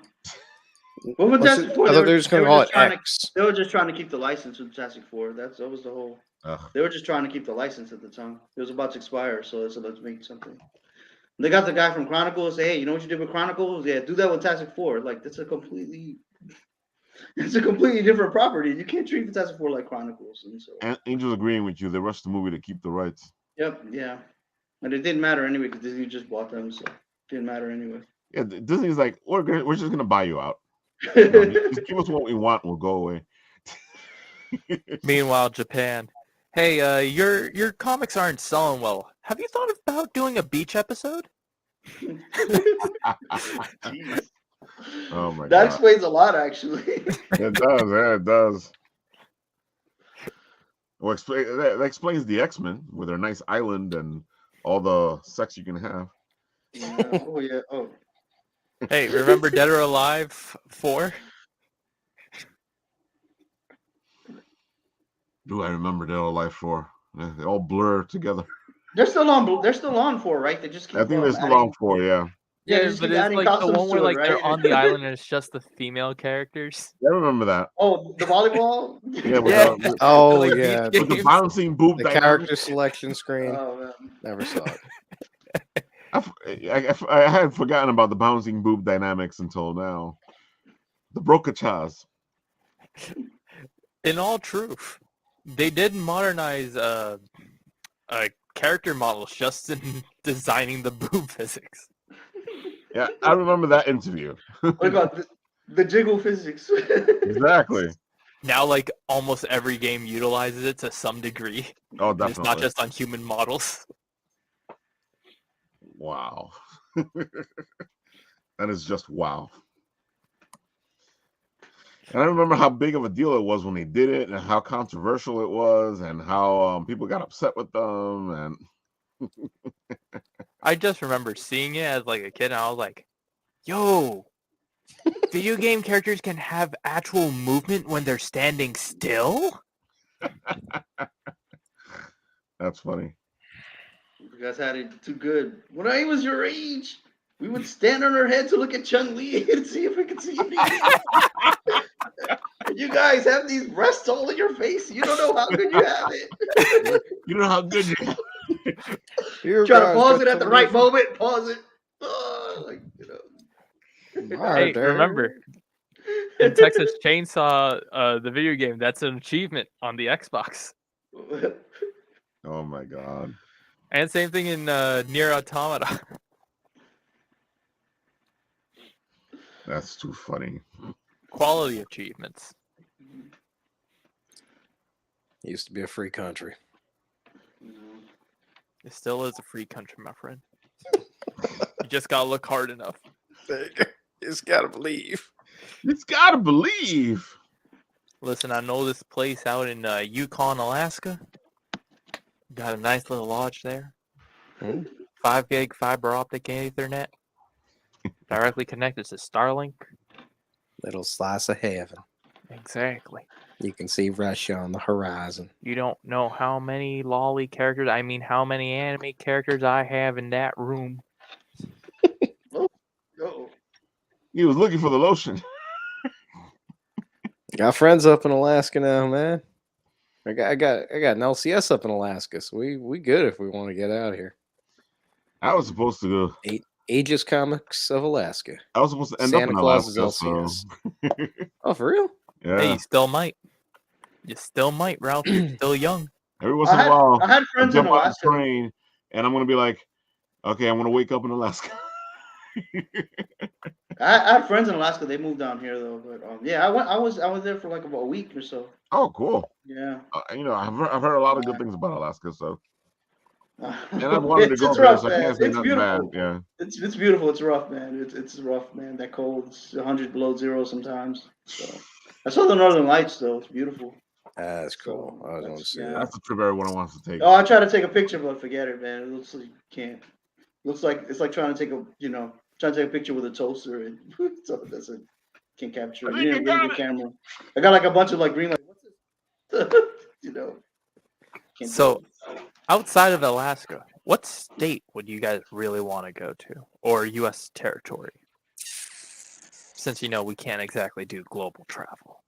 What was Fantastic Four? I thought they were just going to call it X. They were just trying to keep the license with Fantastic Four. That was the whole. They were just trying to keep the license at the time. It was about to expire, so let's make something. They got the guy from Chronicles. Say, hey, you know what you did with Chronicles? Yeah, do that with Fantastic Four. Like it's a completely different property. You can't treat Fantastic Four like Chronicles. And so Angel's agreeing with you. They rushed the movie to keep the rights. Yep. Yeah. And it didn't matter anyway because Disney just bought them, so it didn't matter anyway. Yeah, Disney's like, we're just gonna buy you out. Just give us what we want. We'll go away. Meanwhile, Japan. Hey, your comics aren't selling well. Have you thought about doing a beach episode? Jeez. Oh my god. That explains a lot, actually. It does. Yeah, it does. Well, that explains the X-Men with their nice island and all the sex you can have. Yeah. Oh yeah. Oh. Hey, remember Dead or Alive 4? Do I remember Dead or Alive 4? Yeah, they all blur together. They're still on. They're still on 4, right? They just keep. I think they're still on 4. Yeah. Yeah, but it's like the one where like they're on the island and it's just the female characters. I remember that. Oh, the volleyball. Yeah. Like yeah. With the bouncing boob. The character selection screen. Oh man. Never saw it. I had forgotten about the bouncing boob dynamics until now. The brokachas. In all truth, they did modernize character models just in designing the boob physics. Yeah, I remember that interview. What about the jiggle physics? Exactly. Now, like almost every game utilizes it to some degree. Oh, definitely. It's not just on human models. Wow. That is just wow. And I remember how big of a deal it was when they did it and how controversial it was and how people got upset with them. And I just remember seeing it as like a kid and I was like, yo, video game characters can have actual movement when they're standing still? That's funny. You guys had it too good. When I was your age, we would stand on our head to look at Chun-Li and see if we could see anything. You guys have these breasts all in your face. You don't know how good you have it. You know how good you have it. Try to pause it at the right moment. Pause it. Hey, remember, in Texas Chainsaw, the video game, that's an achievement on the Xbox. Oh my god. And same thing in Nier Automata. That's too funny. Quality achievements. It used to be a free country. It still is a free country, my friend. You just gotta look hard enough. You just gotta believe. It's gotta believe. Listen, I know this place out in Yukon, Alaska. Got a nice little lodge there. 5 gig fiber optic Ethernet. Directly connected to Starlink. Little slice of heaven. Exactly. You can see Russia on the horizon. You don't know how many lolly characters, I mean how many anime characters I have in that room. He was looking for the lotion. Got friends up in Alaska now, man. I got an LCS up in Alaska, so we good if we want to get out of here. I was supposed to go Aegis Comics of Alaska. I was supposed to end up Santa in Claus's Alaska, so LCS. Oh, for real? yeah. Hey, you still might. You still might, Ralph. You're still young. Every once in a while, I had I friends in jump on a Alaska. train, and I'm gonna be like, okay, I'm gonna wake up in Alaska. I had friends in Alaska. They moved down here though, but yeah, I was there for like about a week or so. Oh, cool. Yeah. I've heard a lot of good things about Alaska, so and I've wanted to it's go it's there, rough, so I man. can't say It's nothing bad. beautiful. Yeah. It's beautiful. It's rough, man. It's rough, man. That cold. It's 100 below zero sometimes. So I saw the Northern Lights though. It's beautiful. That's cool. So I was going to say That's the trip everyone wants to take. Oh, I tried to take a picture, but forget it, man. It looks like you can't. Looks like it's like trying to take a picture with a toaster, and so it doesn't can't capture I it. You think need you a really got good it. camera. I got like a bunch of like green light. What's this? Can't So, do it. outside of Alaska, what state would you guys really want to go to, or U.S. territory? Since we can't exactly do global travel.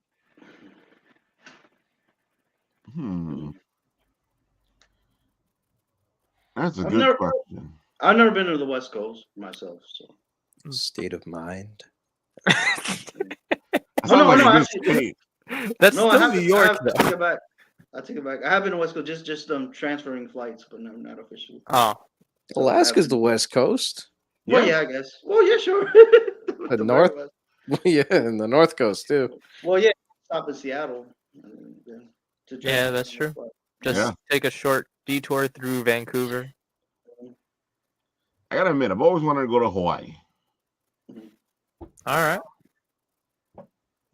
That's a I've good never question. I've never been to the West Coast myself, so. state of mind. That Oh sounds no, like no, a good actually, state. That's no, I still have. New York, I take though. it back. I take it back. I have been to West Coast, just transferring flights, but no, not officially. Oh, So I have Alaska's been. the West Coast. Well, Yeah. yeah, I guess. Well, yeah, sure. The very North, West. yeah, and the North Coast too. Well, yeah, stop in Seattle. Yeah, to yeah, transfer that's from true. flight. Just Yeah. take a short detour through Vancouver. I gotta admit, I've always wanted to go to Hawaii. All right.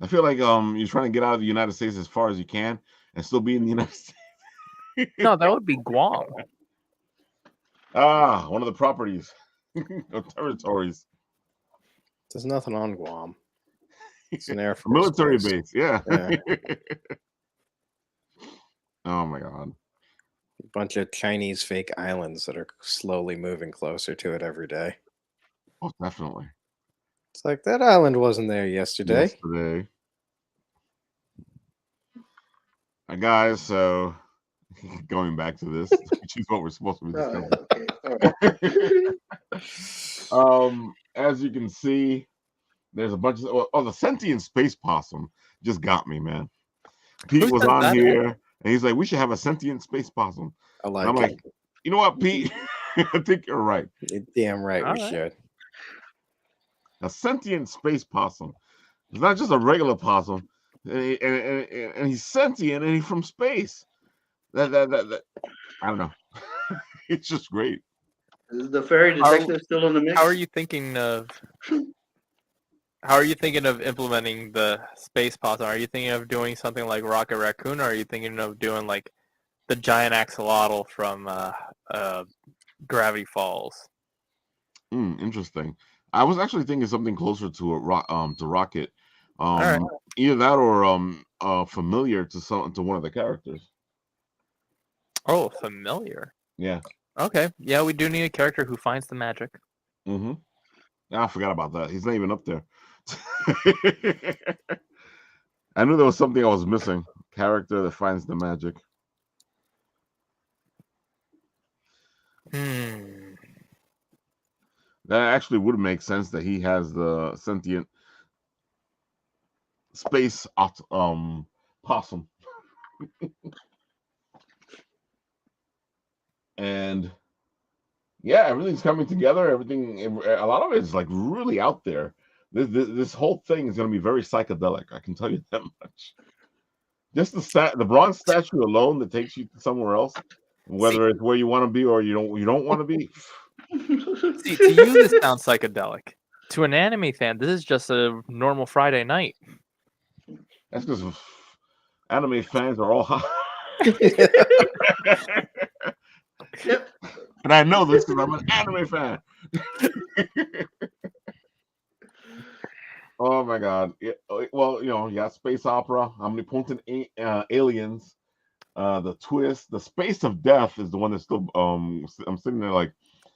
I feel like you're trying to get out of the United States as far as you can and still be in the United States. No, that would be Guam. One of the properties or territories. There's nothing on Guam. It's an Air A Force military base. base. Yeah. Yeah. Oh my god. A bunch of Chinese fake islands that are slowly moving closer to it every day. Oh, definitely. It's like that island wasn't there yesterday. Yesterday. Guys, so going back to this, which is what we're supposed to be discussing. Okay. All right. As you can see, there's a bunch of the sentient space possum just got me, man. Pete Who was said on that? here and he's like, we should have a sentient space possum. I And like I'm it. like, you know what, Pete? I think you're right. You're damn right All we right. should. A sentient space possum. It's not just a regular possum. And he's sentient and he's from space. That I don't know. It's just great. Is the fairy detective still in the mix? How are you thinking of? How are you thinking of implementing the space possum? Are you thinking of doing something like Rocket Raccoon, or are you thinking of doing like the giant axolotl from Gravity Falls? Interesting. I was actually thinking something closer to to Rocket. right. Either that or familiar to one of the characters. Oh, familiar. Yeah. Okay. Yeah, we do need a character who finds the magic. Mm-hmm. I forgot about that. He's not even up there. I knew there was something I was missing. Character that finds the magic. Hmm. That actually would make sense that he has the sentient space possum. And yeah, everything's coming together. A lot of it is like really out there. This whole thing is going to be very psychedelic. I can tell you that much. Just the bronze statue alone that takes you somewhere else, whether it's where you want to be or you don't want to be. See, to you this sounds psychedelic. To an anime fan, this is just a normal Friday night. That's because anime fans are all hot. Yep. And I know this because I'm an anime fan. Oh my god! Well, you got space opera, omnipotent aliens, the twist, the space of death is the one that's still. I'm sitting there like.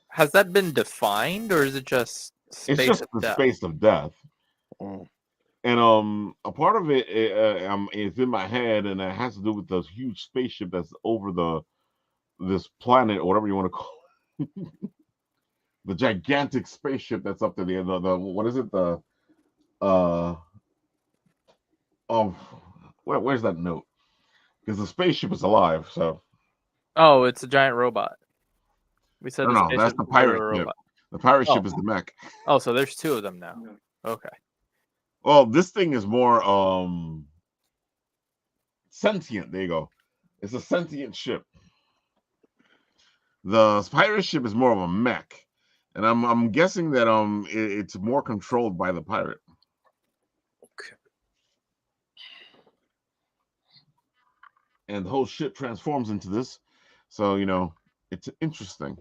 Has that been defined, or is it just space It's just of the death? space of death. Mm. And a part of it is in my head, and it has to do with the huge spaceship that's over this planet or whatever you want to call it. the gigantic spaceship that's up there. The what is it? The uh oh, where's that note? Because the spaceship is alive. So Oh, it's a giant robot. We said the no, that's spaceship the is a literal pirate ship. robot. The pirate Oh. ship is the mech. Oh, so there's two of them now. Okay. Well, this thing is more sentient. There you go. It's a sentient ship. The pirate ship is more of a mech, and I'm guessing that it's more controlled by the pirate. Okay. And the whole ship transforms into this, so it's interesting.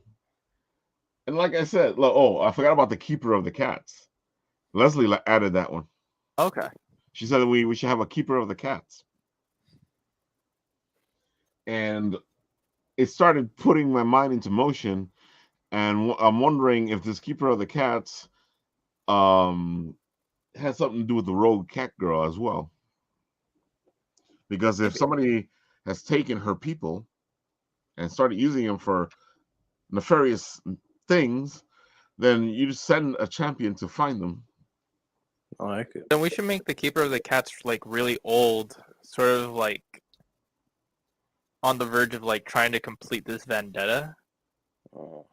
And like I said, I forgot about the keeper of the cats. Leslie added that one. Okay. She said that we should have a keeper of the cats, and it started putting my mind into motion. And I'm wondering if this keeper of the cats has something to do with the rogue cat girl as well. Because if somebody has taken her people and started using them for nefarious things, then you just send a champion to find them. I like it. Then we should make the keeper of the cats like really old, sort of like on the verge of like trying to complete this vendetta. Oh.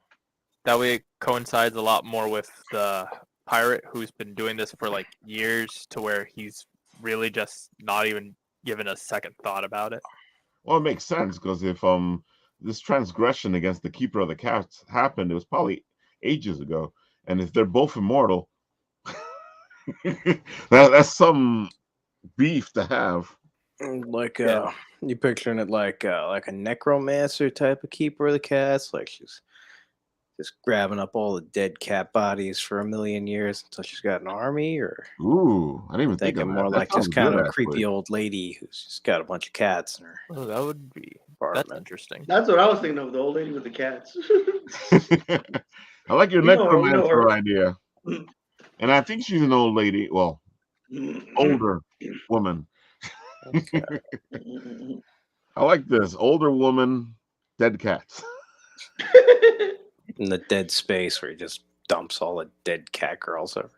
That way it coincides a lot more with the pirate who's been doing this for like years, to where he's really just not even given a second thought about it. Well, it makes sense because if this transgression against the keeper of the cats happened, it was probably ages ago, and if they're both immortal, that's some beef to have. Like Yeah. you picturing it like a necromancer type of keeper of the cats, like she's just grabbing up all the dead cat bodies for a million years until she's got an army, or Ooh, I didn't even think of thinking that. more That like just sounds kind good, of a creepy actually. old lady who's just got a bunch of cats in her Oh, that would be that's apartment. interesting. That's what I was thinking of, the old lady with the cats. I like your We know necromancer her. idea, and I think she's an old lady. Well, older woman. Okay. I like this older woman, dead cats. In the dead space where he just dumps all the dead cat girls over.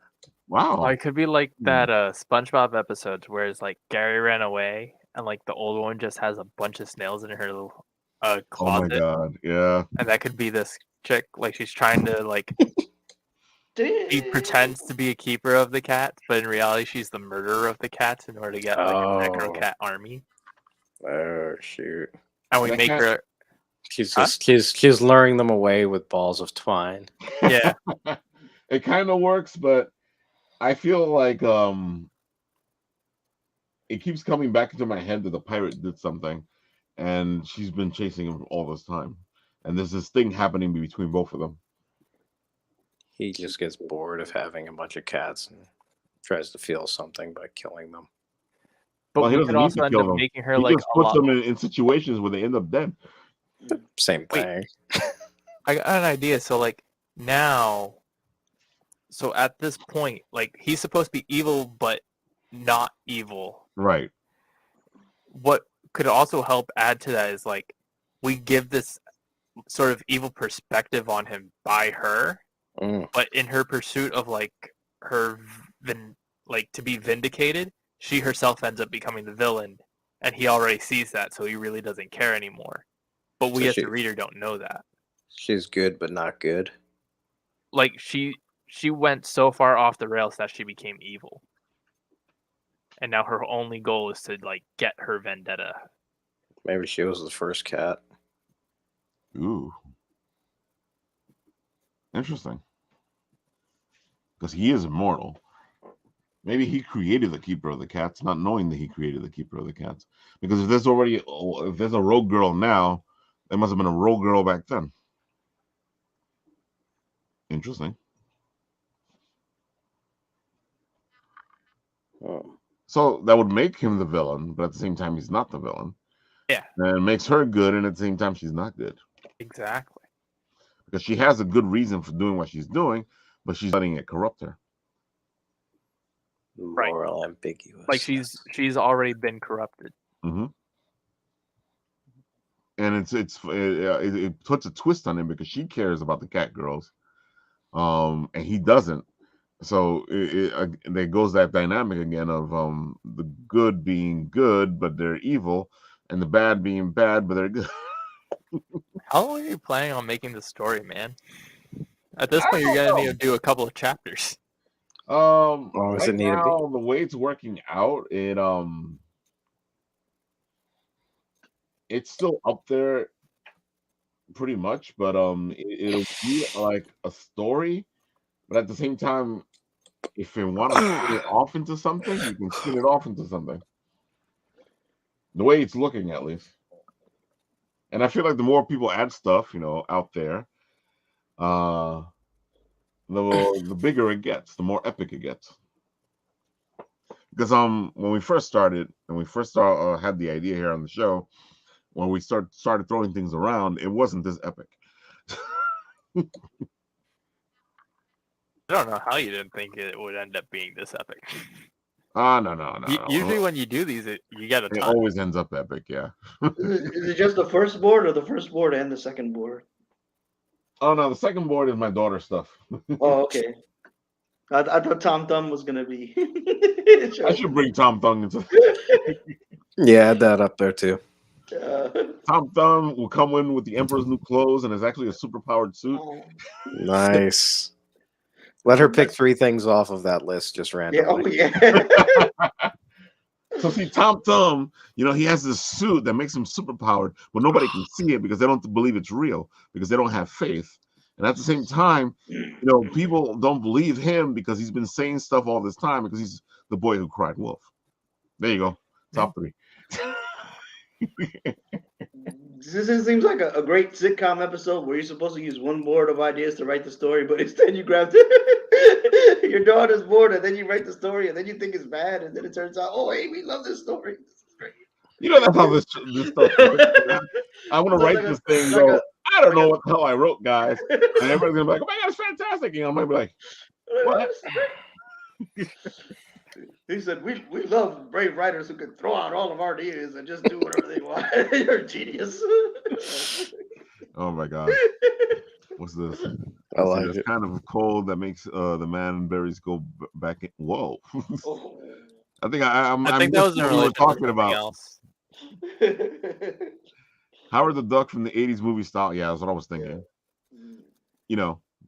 Wow. It could be like that SpongeBob episodes where it's like Gary ran away and like the old woman just has a bunch of snails in her little Oh my closet, god, yeah. and that could be this chick. Like she's trying to like she pretends to be a keeper of the cats, but in reality she's the murderer of the cats in order to get like a necro Oh. cat army. Oh shoot. And we That make cat- her She's Huh? just she's luring them away with balls of twine. yeah. It kind of works, but I feel like it keeps coming back into my head that the pirate did something, and she's been chasing him all this time, and there's this thing happening between both of them. He just gets bored of having a bunch of cats and tries to feel something by killing them. But Well, he we doesn't could need also to end kill up them. making her He like just a puts lot. them in situations where they end up dead. Same Wait. thing. I got an idea. So like now, so at this point, like he's supposed to be evil, but not evil. Right. What could also help add to that is like we give this sort of evil perspective on him by her, Mm. but in her pursuit of like her like to be vindicated, she herself ends up becoming the villain, and he already sees that, so he really doesn't care anymore. But we So as the reader don't know that. She's good but not good. Like she went so far off the rails that she became evil. And now her only goal is to like get her vendetta. Maybe she was the first cat. Ooh. Interesting. Because he is immortal. Maybe he created the keeper of the cats, not knowing that he created the keeper of the cats. Because if there's a rogue girl now, there must have been a rogue girl back then. Interesting. Oh. So that would make him the villain, but at the same time, he's not the villain. Yeah. And it makes her good, and at the same time, she's not good. Exactly. Because she has a good reason for doing what she's doing, but she's letting it corrupt her. Right. Moral ambiguous. Like she's already been corrupted. Mm-hmm. And it puts a twist on him because she cares about the cat girls, and he doesn't. So there goes that dynamic again of the good being good, but they're evil, and the bad being bad, but they're good. How long are you planning on making this story, man? At this I point, you're don't gonna know. need to do a couple of chapters. Oh, does Right it need to be? now, the way it's working out, it's still up there pretty much, but it'll be like a story, but at the same time, if you want to spin it off into something, you can spin it off into something. The way it's looking, at least. And I feel like the more people add stuff, out there, uh, the bigger it gets, the more epic it gets. Because when we first started, and we first had the idea here on the show, when we started throwing things around, it wasn't this epic. I don't know how you didn't think it would end up being this epic. No. Usually when you do these, you get a It ton. always ends up epic, yeah. Is it just the first board or the first board and the second board? Oh no, the second board is my daughter's stuff. Oh, okay. I thought Tom Thumb was gonna be. I should bring Tom Thumb into. Yeah, add that up there too. Tom Thumb will come in with the Emperor's new clothes and is actually a super powered suit. Nice. Let her pick 3 things off of that list just Yeah, randomly. oh yeah. So see, Tom Thumb, he has this suit that makes him super powered, but nobody can see it because they don't believe it's real, because they don't have faith. And at the same time, people don't believe him because he's been saying stuff all this time because he's the boy who cried wolf. There you go. Top 3. This seems like a great sitcom episode where you're supposed to use one board of ideas to write the story, but instead you grab your daughter's board and then you write the story and then you think it's bad and then it turns out, oh, hey, we love this story. This is great. That's how this stuff works. I want to write this thing, go, I don't know what the hell I wrote, guys. And everybody's going to be like, oh my God, it's fantastic. I might be like, what? He said, we love brave writers who can throw out all of our ideas and just do whatever they want. You're a genius. Oh my God. What's this? I like it's it. kind of cold that makes the manberries go back in. Whoa. I think I think that was in what we relation were to talking something about. else. Howard the Duck from the 80s movie style. Yeah, that's what I was thinking.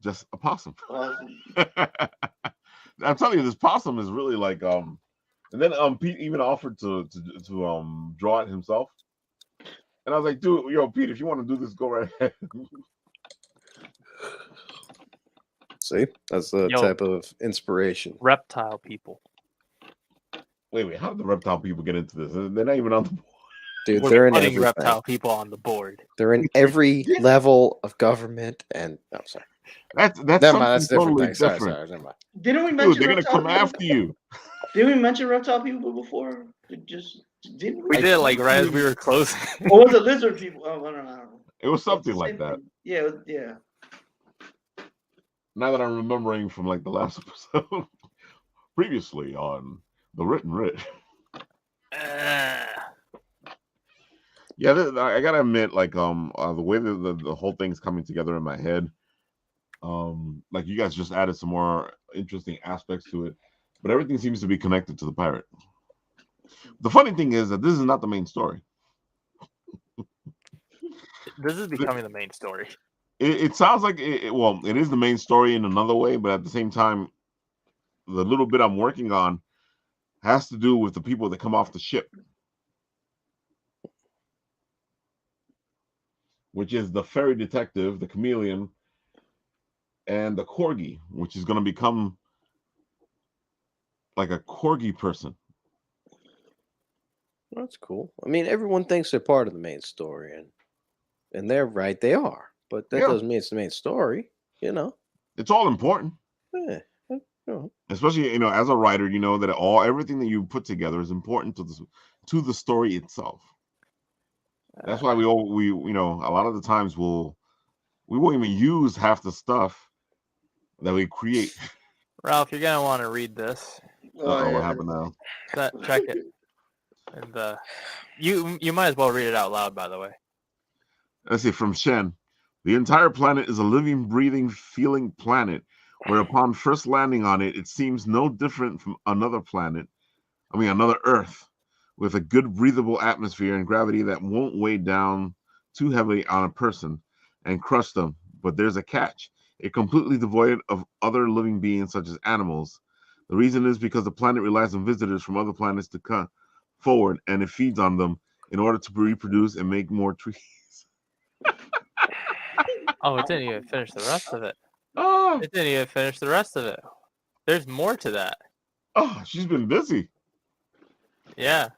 Just a possum. Awesome. I'm telling you, this possum is really like and then Pete even offered to draw it himself. And I was like, dude, Pete, if you want to do this, go right ahead. See? That's the type of inspiration. Reptile people. Wait, how did the reptile people get into this? They're not even on the board. Dude, We're they're in putting everything. reptile people on the board. They're in every level of government and I'm sorry. That's Never mind, that's totally different. Sorry, different. never mind. Didn't we mention Dude, they're gonna reptile come people? after you. Didn't we mention reptile people before? Didn't We did like right as we were closing. Or was it lizard people? Oh, I don't know. It was something like that. Yeah. Now that I'm remembering from like the last episode, previously on the Written Writ. Yeah, I gotta admit, like the way that the whole thing's coming together in my head, like you guys just added some more interesting aspects to it, but everything seems to be connected to the pirate. The funny thing is that this is not the main story. This is becoming the main story. It sounds like it is the main story in another way, but at the same time, the little bit I'm working on has to do with the people that come off the ship, which is the fairy detective, the chameleon, and the corgi, which is going to become like a corgi person. That's cool. I mean, everyone thinks they're part of the main story, and they're right, they are. But that doesn't mean it's the main story, It's all important. Yeah. Especially, as a writer, that everything that you put together is important to the story itself. That's why we a lot of the times we won't even use half the stuff that we create. Ralph, you're gonna want to read this. What happened now? Check it. And you might as well read it out loud, by the way. Let's see, from Shen. The entire planet is a living, breathing, feeling planet where upon first landing on it, it seems no different from another planet. I mean, another Earth, with a good breathable atmosphere and gravity that won't weigh down too heavily on a person and crush them. But there's a catch. It's completely devoid of other living beings such as animals. The reason is because the planet relies on visitors from other planets to come forward, and it feeds on them in order to reproduce and make more trees. Oh, it didn't even finish the rest of it. Oh, It didn't even finish the rest of it. There's more to that. oh, she's been busy. Yeah.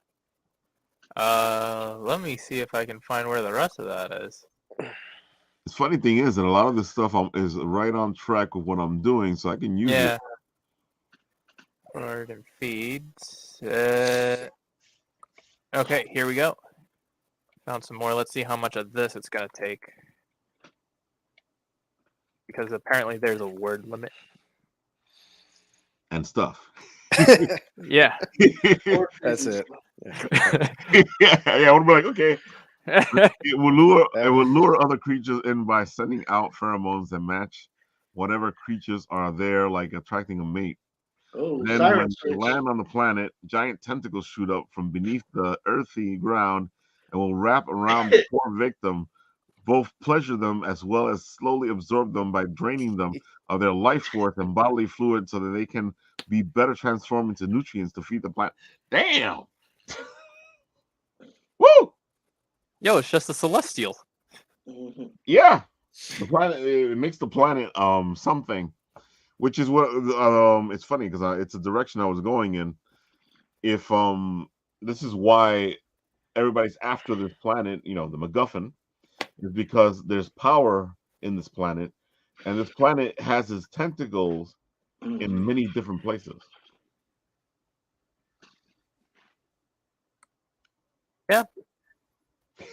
Let me see if I can find where the rest of that is. The funny thing is that a lot of this stuff is right on track with what I'm doing, so I can use Yeah. it. Ordered and feeds. Okay, here we go. Found some more. Let's see how much of this it's gonna take. Because apparently there's a word limit. And stuff. Yeah. That's it. Yeah, I would be like, okay. It will lure other creatures in by sending out pheromones that match whatever creatures are there, like attracting a mate. Oh, Then siren when they switch. land on the planet, giant tentacles shoot up from beneath the earthy ground and will wrap around the poor victim, both pleasure them as well as slowly absorb them by draining them of their life force and bodily fluid so that they can be better transformed into nutrients to feed the planet. Damn! Woo! Yo, it's just a celestial. Mhm. Yeah. The planet, it makes the planet something, which is what it's funny because it's a direction I was going in. If this is why everybody's after this planet, the MacGuffin, is because there's power in this planet, and this planet has its tentacles in many different places. Yeah.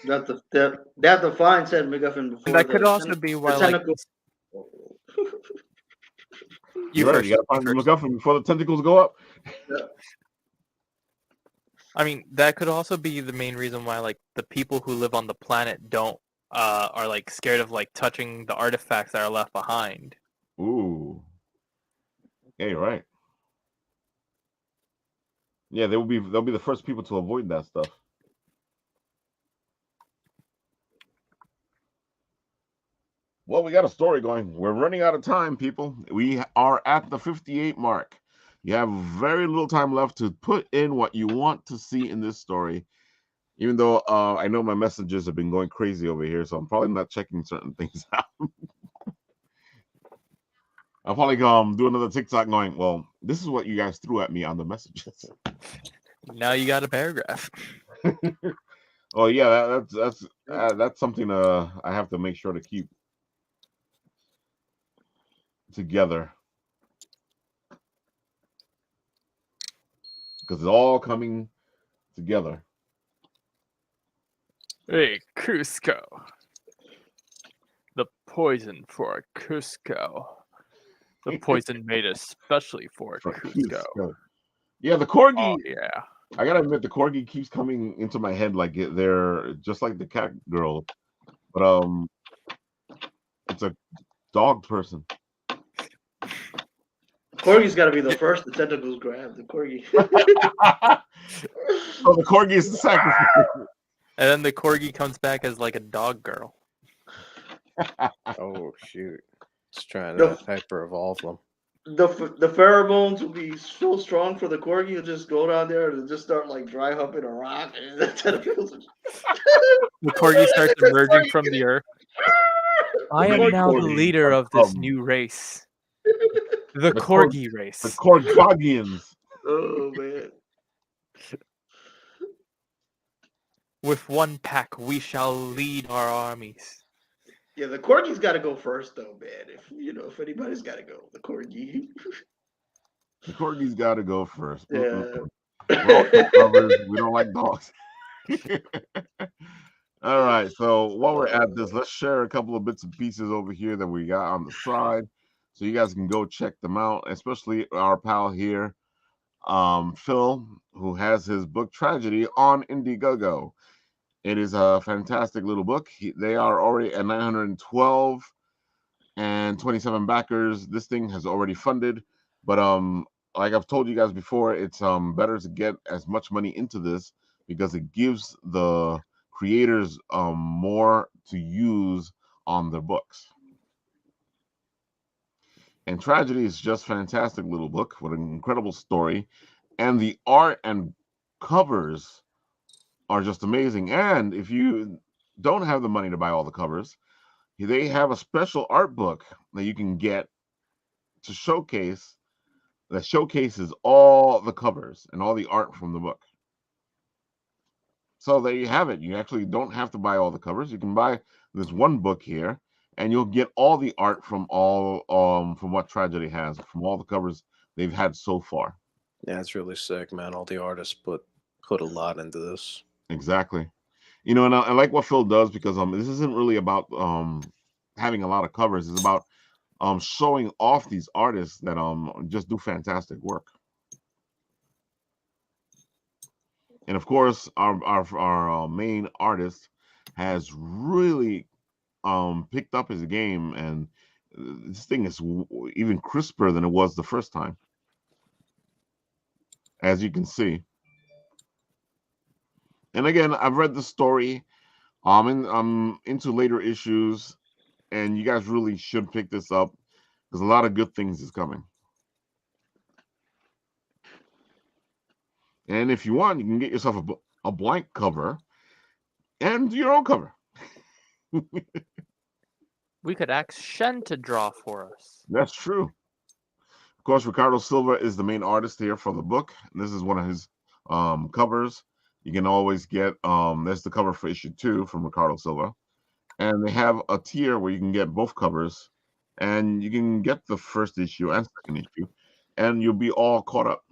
They have to find said MacGuffin before And that could the also be why, the like, tentacle. you You're right. first. You gotta find the MacGuffin before the tentacles go up. I mean, that could also be the main reason why, like, the people who live on the planet don't are like scared of like touching the artifacts that are left behind. Ooh. Yeah, you're right. Yeah, they'll be the first people to avoid that stuff. Well, we got a story going. We're running out of time, people. We are at the 58 mark. You have very little time left to put in what you want to see in this story. Even though I know my messages have been going crazy over here, so I'm probably not checking certain things out. I'll probably do another TikTok going, well, this is what you guys threw at me on the messages. Now you got a paragraph. Oh yeah, that's something I have to make sure to keep together because it's all coming together. Hey, Cusco. The poison for Cusco. The poison made especially for Cusco. Yeah, the corgi. Oh yeah. I gotta admit, the corgi keeps coming into my head like they're just like the cat girl, but it's a dog person. Corgi's got to be the first the tentacles grab. The corgi. So the corgi is the sacrifice. And then the corgi comes back as like a dog girl. Oh shoot! Just trying to hyper evolve them. The pheromones will be so strong for the corgi. You'll just go down there and just start like dry humping a rock. And the tentacles. The corgi starts emerging from the earth. I am now the leader of this new race. The corgi race. The Corgogians. Oh man. With one pack, we shall lead our armies. Yeah, the corgi's got to go first, though, man. If anybody's got to go, the corgi. The corgi's got to go first. Yeah. We don't like dogs. All right. So while we're at this, let's share a couple of bits and pieces over here that we got on the side, so you guys can go check them out. Especially our pal here, Phil, who has his book Tragedy on Indiegogo. It is a fantastic little book. They are already at 912 and 27 backers. This thing has already funded, but like I've told you guys before, it's better to get as much money into this because it gives the creators more to use on their books. And Tragedy is just fantastic little book with an incredible story, and the art and covers are just amazing. And if you don't have the money to buy all the covers, they have a special art book that you can get to showcase that showcases all the covers and all the art from the book. So there you have it. You actually don't have to buy all the covers. You can buy this one book here, and you'll get all the art from all from what Tragedy has, from all the covers they've had so far. Yeah, it's really sick, man. All the artists put a lot into this. Exactly. And I like what Phil does because this isn't really about having a lot of covers. It's about showing off these artists that just do fantastic work. And of course, our main artist has really picked up his game, and this thing is even crisper than it was the first time, as you can see. And again, I've read the story. I'm into later issues, and you guys really should pick this up because a lot of good things is coming. And if you want, you can get yourself a blank cover and your own cover. We could ask Shen to draw for us. That's true. Of course, Ricardo Silva is the main artist here for the book. And this is one of his covers. You can always get there's the cover for issue 2 from Ricardo Silva. And they have a tier where you can get both covers, and you can get the first issue and second issue, and you'll be all caught up.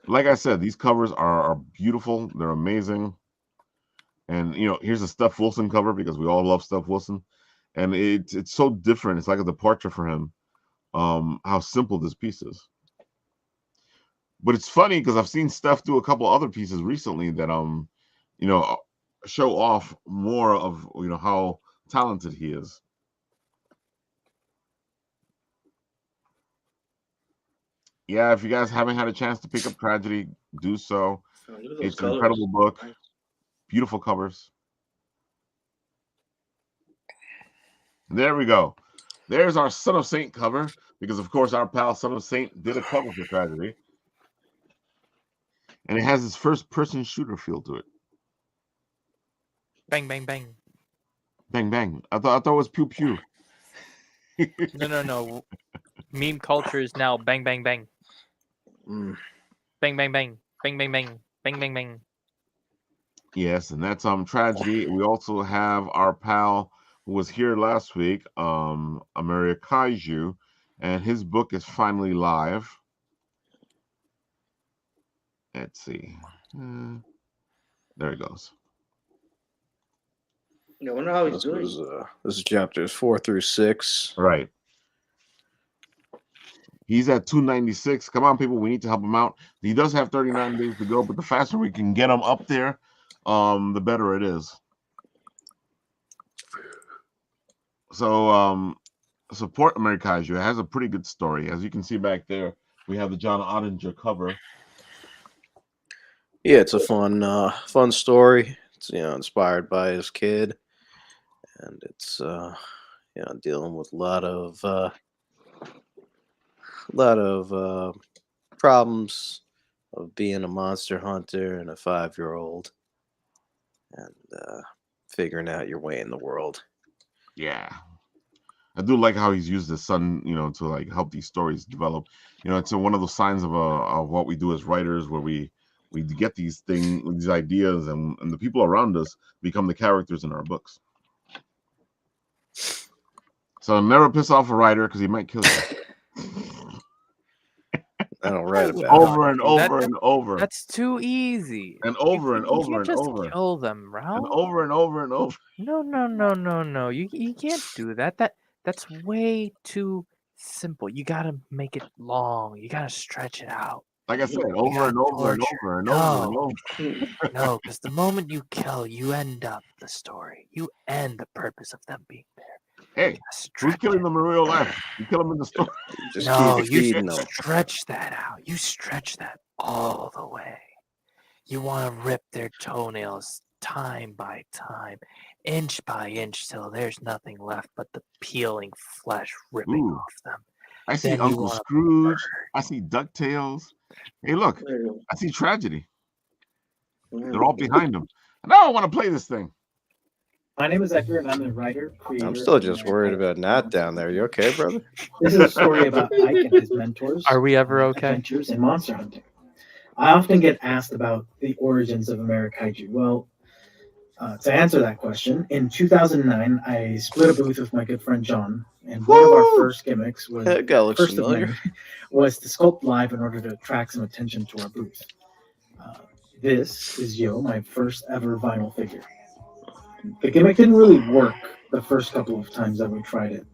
Like I said, these covers are beautiful. They're amazing. And here's a Steph Wilson cover because we all love Steph Wilson, and it's so different. It's like a departure for him. How simple this piece is. But it's funny because I've seen Steph do a couple other pieces recently that show off more of how talented he is. Yeah, if you guys haven't had a chance to pick up Tragedy, do so. Oh, look at those It's an colors. incredible book. Nice. Beautiful covers. There we go. There's our Son of Saint cover, because of course our pal Son of Saint did a cover for Tragedy. And it has this first-person shooter feel to it. Bang, bang, bang. Bang, bang. I thought it was pew pew. No. Meme culture is now bang, bang, bang. Mm. Bang, bang, bang. Bang, bang, bang. Bang, bang, bang. Yes, and that's Tragedy. We also have our pal who was here last week, Ameria Kaiju, and his book is finally live. Let's see. There it goes. I wonder how he's doing. This is chapters 4 through 6. Right. He's at 296. Come on, people. We need to help him out. He does have 39 days to go, but the faster we can get him up there, the better it is. So support America Kaiju. It has a pretty good story. As you can see back there, we have the John Ottinger cover. Yeah, it's a fun story. It's inspired by his kid, and it's dealing with a lot of problems of being a monster hunter and a 5-year-old, and figuring out your way in the world. Yeah, I do like how he's used his son, to like help these stories develop. It's one of those signs of what we do as writers, where we get these ideas, and the people around us become the characters in our books. So never piss off a writer because he might kill you. I don't write about over and over and over. That's too easy. And over and over you and can't just over. kill them, Ralph. And over and over and over. No. You can't do that. That's way too simple. You gotta make it long. You gotta stretch it out. like I said, You over got and over and torture. over and over and No, over. no, because the moment you kill, you end up the story. You end the purpose of them being there. You Hey, gotta who's stretch killing it. them in real life? You kill them in the story. Just No, keep you feeding them. stretch that out. You stretch that all the way. You want to rip their toenails time by time, inch by inch, till there's nothing left but the peeling flesh ripping Ooh, off them. I see Then you Uncle want to Scrooge. I see DuckTales. Hey, look, There you I see Tragedy. go. They're all behind him. Now I want to play this thing. My name is Edgar, and I'm the writer, creator. I'm still of just American worried Idol. about Nat down there. You okay, brother? This is a story about Ike and his mentors. Are we ever okay? Adventures in monster hunting. I often get asked about the origins of Amerikaiju. Well, to answer that question, in 2009, I split a booth with my good friend John, and one of our Woo! first gimmicks was That guy looks first of familiar. many, was to sculpt live in order to attract some attention to our booth. This is Yo, my first ever vinyl figure. The gimmick didn't really work the first couple of times that we tried it,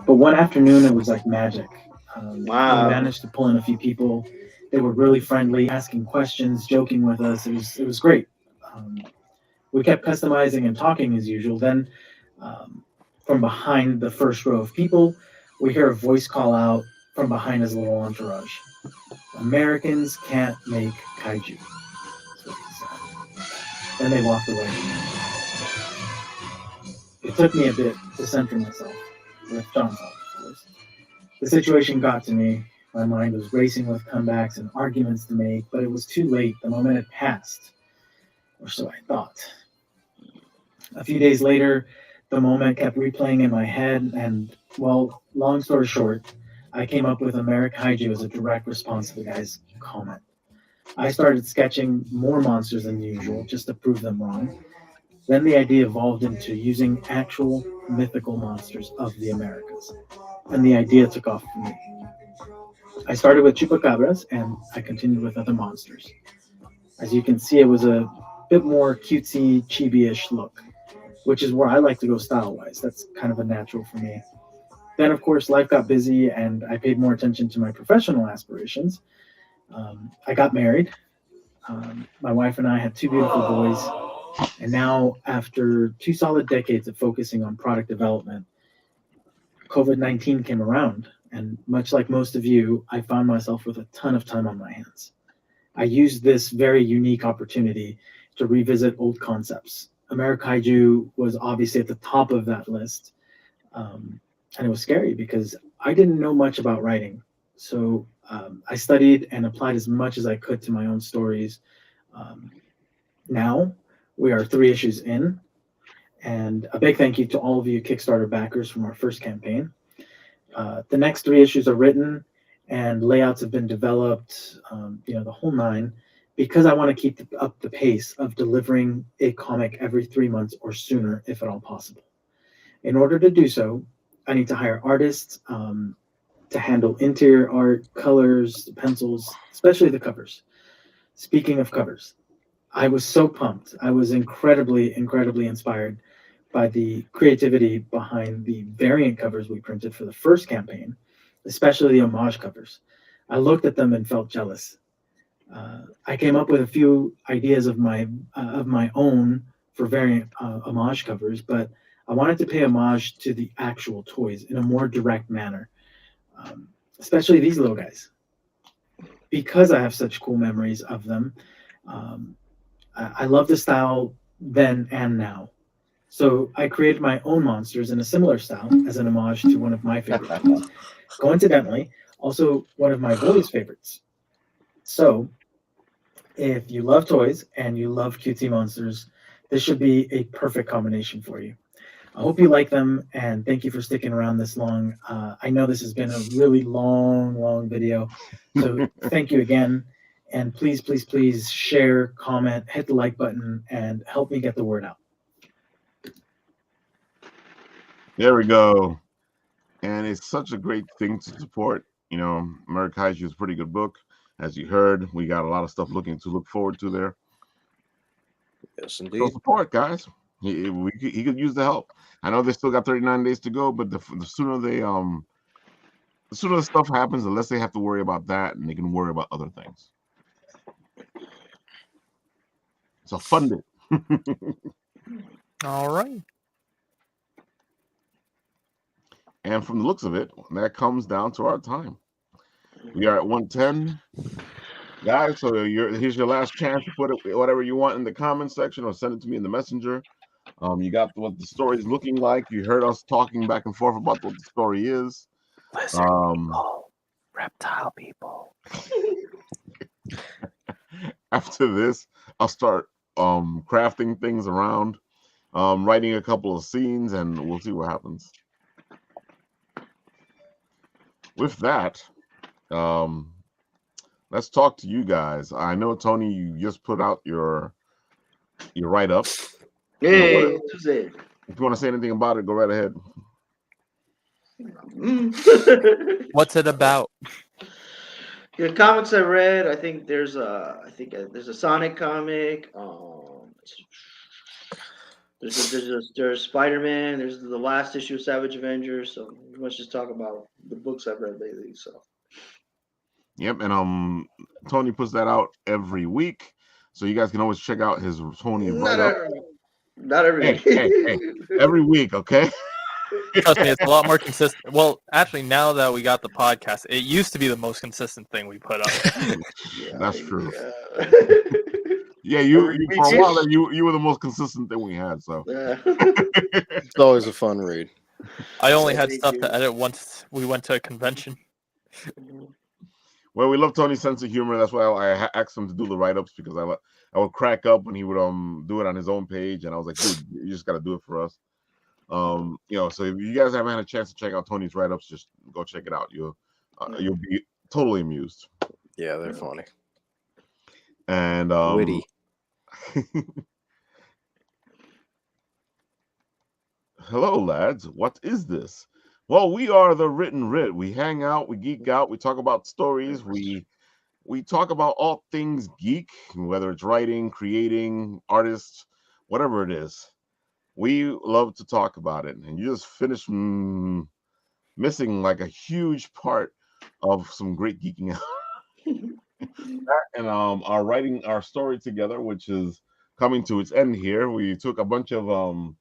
but one afternoon it was like magic. Wow. We managed to pull in a few people. They were really friendly, asking questions, joking with us. It was great. We kept customizing and talking as usual. Then, from behind the first row of people, we hear a voice call out from behind his little entourage. Americans can't make kaiju. That's what he said. Then they walked away. It took me a bit to center myself, with John's help, of course. The situation got to me. My mind was racing with comebacks and arguments to make, but it was too late. The moment had passed, or so I thought. A few days later, the moment kept replaying in my head, and, well, long story short, I came up with Amerikaiju as a direct response to the guy's comment. I started sketching more monsters than usual just to prove them wrong. Then the idea evolved into using actual mythical monsters of the Americas, and the idea took off for me. I started with chupacabras, and I continued with other monsters. As you can see, it was a bit more cutesy, chibi-ish look, which is where I like to go style-wise. That's kind of a natural for me. Then, of course, life got busy, and I paid more attention to my professional aspirations. I got married. My wife and I had two beautiful boys. And now, after 2 solid decades of focusing on product development, COVID-19 came around. And much like most of you, I found myself with a ton of time on my hands. I used this very unique opportunity to revisit old concepts. Amerikaiju was obviously at the top of that list. And it was scary because I didn't know much about writing. So I studied and applied as much as I could to my own stories. Now we are 3 issues in, and a big thank you to all of you Kickstarter backers from our first campaign. The next 3 issues are written, and layouts have been developed, the whole nine, because I want to keep up the pace of delivering a comic every 3 months or sooner, if at all possible. In order to do so, I need to hire artists to handle interior art, colors, pencils, especially the covers. Speaking of covers, I was so pumped. I was incredibly, incredibly inspired by the creativity behind the variant covers we printed for the first campaign, especially the homage covers. I looked at them and felt jealous. I came up with a few ideas of my own for variant homage covers, but I wanted to pay homage to the actual toys in a more direct manner, especially these little guys. Because I have such cool memories of them, I love the style then and now. So I created my own monsters in a similar style as an homage to one of my favorite toys. Coincidentally, also one of my boys' favorites. So if you love toys and you love cutesy monsters, this should be a perfect combination for you. I hope you like them, and thank you for sticking around this long. I know this has been a really long video, so thank you again. And please, please, please share, comment, hit the like button, and help me get the word out. There we go. And it's such a great thing to support. Amerikaiju is a pretty good book. As you heard, we got a lot of stuff to look forward to there. Yes, So indeed. support, guys. He could use the help. I know they still got 39 days to go, but the sooner the sooner the stuff happens, the less they have to worry about that, and they can worry about other things. So fund it. All right. And from the looks of it, that comes down to our time. We are at 110. Guys, so here's your last chance to put it, whatever you want in the comment section or send it to me in the messenger. You got what the story is looking like. You heard us talking back and forth about what the story is. Lizard people, reptile people. After this, I'll start crafting things around, writing a couple of scenes, and we'll see what happens. With that, let's talk to you guys. I know, Tony, you just put out your write-up. Hey, Tuesday. If you want to say anything about it, go right ahead. What's it about? The comics I read, I think there's a Sonic comic. There's Spider-Man. There's the last issue of Savage Avengers. So let's just talk about the books I've read lately. So. Yep, and Tony puts that out every week, so you guys can always check out his Tony write-up. Not every week. Hey, every week, okay? Trust me, it's a lot more consistent. Well, actually, now that we got the podcast, it used to be the most consistent thing we put up. That's true. Yeah, you for a while you were the most consistent thing we had. So it's always a fun read. I only had stuff to edit once we went to a convention. Well, we love Tony's sense of humor. That's why I asked him to do the write-ups, because I would crack up when he would do it on his own page, and I was like, dude, you just got to do it for us. So if you guys haven't had a chance to check out Tony's write-ups, just go check it out. You'll be totally amused. Yeah, they're funny and witty. Hello, lads. What is this? Well, we are the Written Writ. We hang out, we geek out, we talk about stories, we talk about all things geek, whether it's writing, creating, artists, whatever it is. We love to talk about it. And you just finished missing like a huge part of some great geeking out. And our writing our story together, which is coming to its end here. We took a bunch of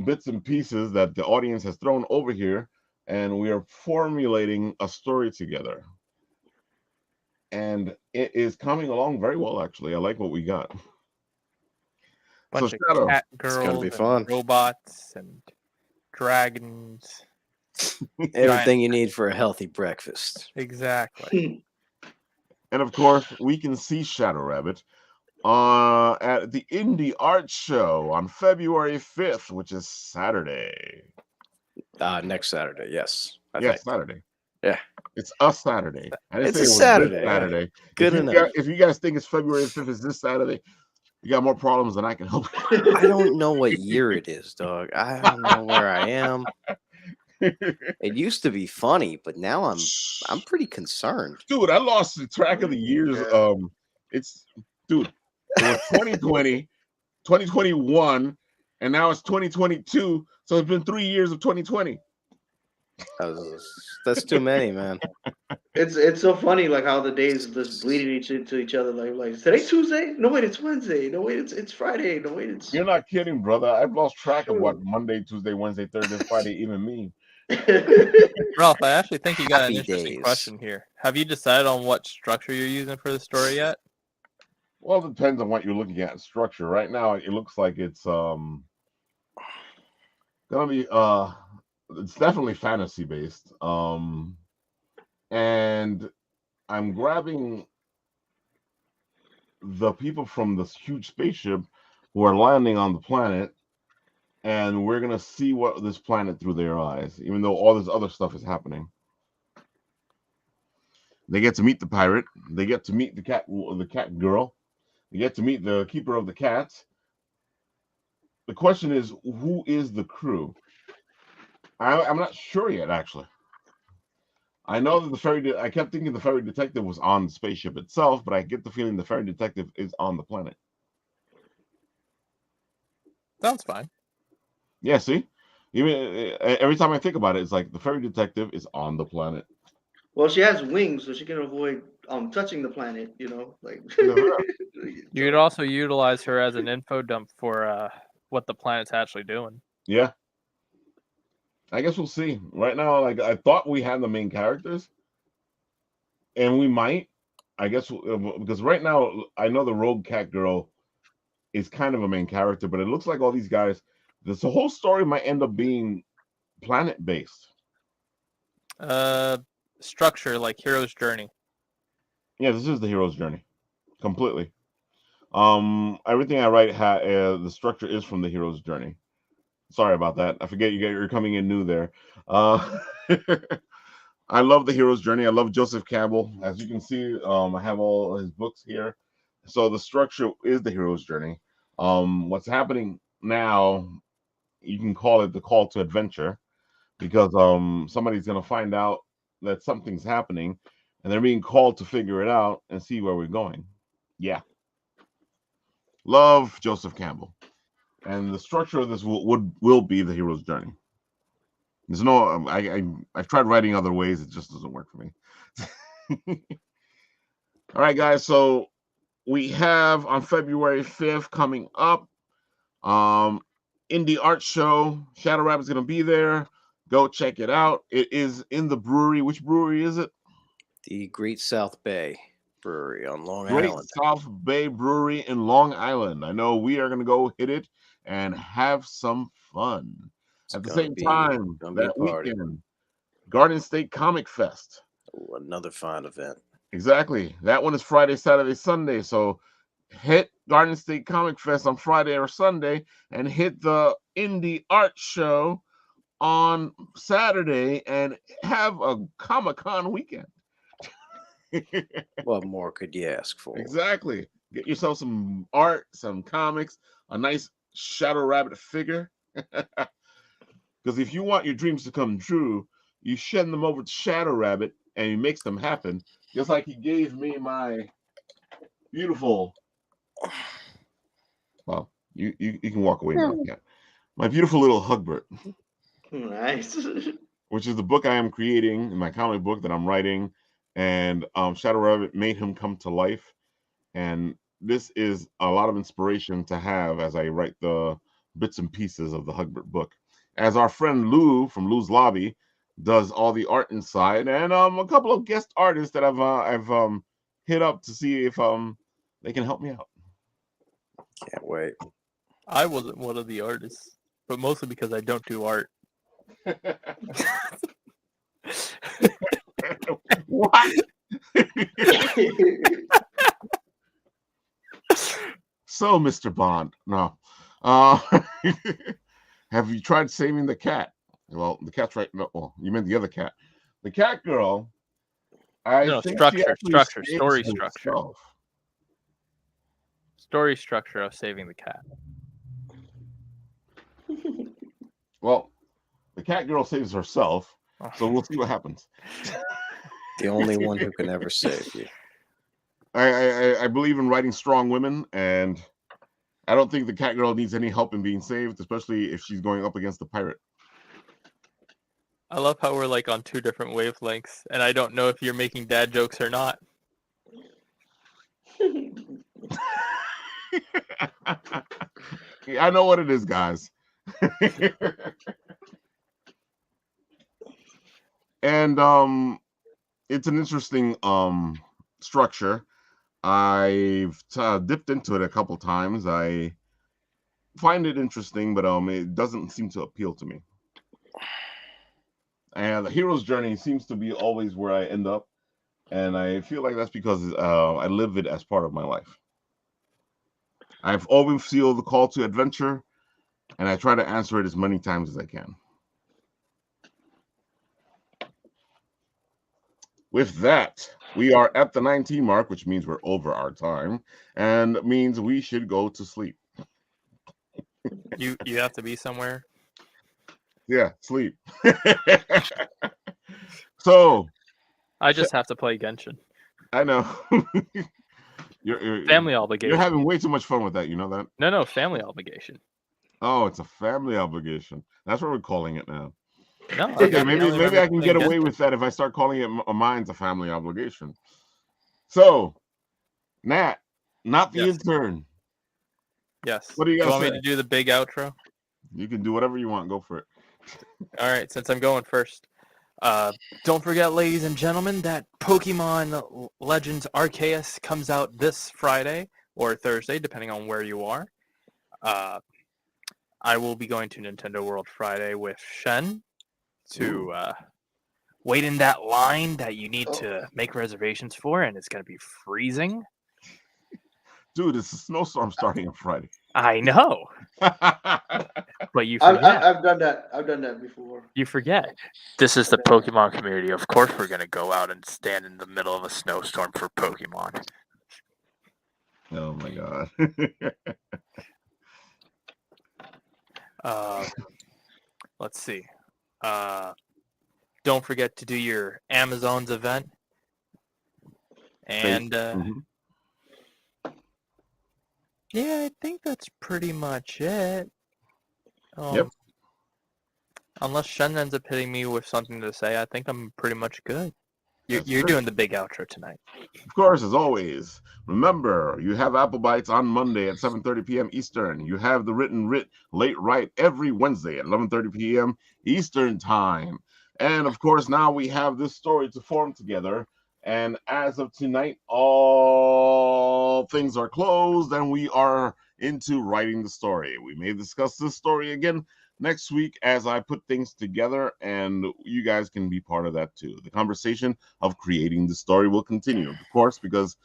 bits and pieces that the audience has thrown over here, and we are formulating a story together. And it is coming along very well, actually. I like what we got. Bunch So, of Shadow, cat It's gonna girls be and fun. robots and dragons. Everything you need for a healthy breakfast. Exactly. and of course, we can see Shadow Rabbit at the Indie Art Show on February 5th, which is Saturday. Next Saturday, yes. I Yes, think. Saturday. Yeah. It's a Saturday. I didn't It's say a it was Saturday, this yeah. Saturday. Good enough. If you guys think it's February 5th is this Saturday, you got more problems than I can help. I don't know what year it is, dog. I don't know where I am. It used to be funny, but now I'm pretty concerned. Dude, I lost the track of the years. Yeah. It was 2020, 2021, and now it's 2022. So it's been 3 years of 2020. That's too many, man. It's so funny, like how the days just bleeding into each other. Like today Tuesday? No wait, it's Wednesday. No wait, it's Friday. No wait, it's. You're not kidding, brother. I've lost track of what Monday, Tuesday, Wednesday, Thursday, Friday even mean. Ralph, I actually think you got Happy an interesting days. question here. Have you decided on what structure you're using for the story yet? Well, it depends on what you're looking at. Structure. Right now, it looks like it's gonna be it's definitely fantasy based. And I'm grabbing the people from this huge spaceship who are landing on the planet, and we're gonna see what this planet through their eyes, even though all this other stuff is happening. They get to meet the pirate. They get to meet the cat girl. They get to meet the keeper of the cats. The question is, who is the crew? I'm not sure yet, actually. I know that I kept thinking the ferry detective was on the spaceship itself, but I get the feeling the ferry detective is on the planet. Sounds fine. Yeah, see? Even every time I think about it, it's like the ferry detective is on the planet. Well, she has wings, so she can avoid touching the planet. Like You could also utilize her as an info dump for what the planet's actually doing. Yeah. I guess we'll see. Right now, like I thought we had the main characters, and we might. I guess because right now I know the Rogue Cat Girl is kind of a main character, but it looks like all these guys. This the whole story might end up being planet based. Structure like Hero's Journey. Yeah, this is the hero's journey, completely. Everything I write, the structure is from the hero's journey. Sorry about that. I forget you're coming in new there. I love the hero's journey. I love Joseph Campbell. As you can see, I have all his books here. So the structure is the hero's journey. What's happening now, you can call it the call to adventure, because somebody's gonna find out that something's happening, and they're being called to figure it out and see where we're going. Yeah, love Joseph Campbell, and the structure of this will be the hero's journey. There's no, I've tried writing other ways, it just doesn't work for me. All right, guys. So we have on February 5th coming up, Indie Art Show. Shadow Rabbit's gonna be there. Go check it out. It is in the brewery. Which brewery is it? The Great South Bay Brewery on Long Great Island. South Bay Brewery in Long Island. I know we are gonna go hit it and have some fun. At the same time, that weekend, Garden State Comic Fest. Ooh, another fun event. Exactly. That one is Friday, Saturday, Sunday. So hit Garden State Comic Fest on Friday or Sunday, and hit the Indie Art Show on Saturday, and have a Comic-Con weekend. What more could you ask for? Exactly. Get yourself some art, some comics, a nice Shadow Rabbit figure. Because if you want your dreams to come true, you send them over to Shadow Rabbit, and he makes them happen. Just like he gave me my beautiful. Well, you can walk away now. Yeah. My beautiful little Hugbert. Nice. Which is the book I am creating in my comic book that I'm writing, and Shadow Rabbit made him come to life, and this is a lot of inspiration to have as I write the bits and pieces of the Hugbert book. As our friend Lou from Lou's Lobby does all the art inside, and a couple of guest artists that I've hit up to see if they can help me out. Can't wait. I wasn't one of the artists, but mostly because I don't do art. What? So, Mr. Bond, no. Have you tried saving the cat? Well, the cat's right. No, well, you meant the other cat. The cat girl. No, structure, story structure. Story structure of saving the cat. Well, the cat girl saves herself, so we'll see what happens. The only one who can ever save you. I believe in writing strong women, and I don't think the cat girl needs any help in being saved, especially if she's going up against the pirate. I love how we're like on two different wavelengths, and I don't know if you're making dad jokes or not. I know what it is, guys. And it's an interesting structure. I've dipped into it a couple times. I find it interesting, but it doesn't seem to appeal to me. And the hero's journey seems to be always where I end up, and I feel like that's because I live it as part of my life. I've always feel the call to adventure, and I try to answer it as many times as I can. With that, we are at the 19 mark, which means we're over our time, and means we should go to sleep. You have to be somewhere. Yeah, sleep. So I just have to play Genshin. I know. you're Family obligation. You're having way too much fun with that. You know that? No, family obligation. Oh, it's a family obligation. That's what we're calling it now. No, Okay, maybe I can get away with that if I start calling it mine's a family obligation. So, Nat, not the Yes. intern. Yes. What do you Do you gotta want me say? to do the big outro? You can do whatever you want. Go for it. All right, since I'm going first. Don't forget, ladies and gentlemen, that Pokemon Legends Arceus comes out this Friday or Thursday, depending on where you are. I will be going to Nintendo World Friday with Shen to wait in that line that you need to make reservations for, and it's going to be freezing. Dude, it's a snowstorm starting on Friday. I know, but you I've, forget. I've done that. I've done that before. You forget. This is the Pokemon community. Of course, we're going to go out and stand in the middle of a snowstorm for Pokemon. Oh my god. Let's see. Don't forget to do your Amazon's event. And Mhm. yeah, I think that's pretty much it. Yep. Unless Shen ends up hitting me with something to say, I think I'm pretty much good. That's You're true. doing the big outro tonight. Of course, as always, remember you have Apple Bites on Monday at 7:30 p.m. Eastern. You have the Written Writ Late Right every Wednesday at 11:30 p.m. Eastern Time. And of course, now we have this story to form together. And as of tonight, all things are closed and we are into writing the story. We may discuss this story again next week as I put things together, and you guys can be part of that too. The conversation of creating the story will continue, of course, because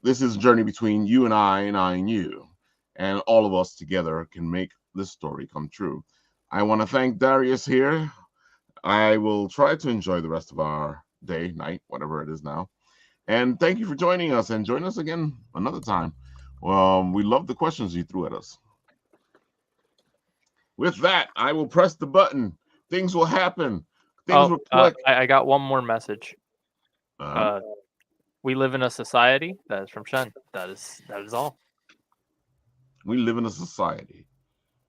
this is a journey between you and I and you. And all of us together can make this story come true. I want to thank Darius here. I will try to enjoy the rest of our day, night, whatever it is now. And thank you for joining us, and join us again another time. We love the questions you threw at us. With that, I will press the button. Things will happen. Things will click. I got one more message. Uh-huh. We live in a society. That is from Shen. That is all. We live in a society.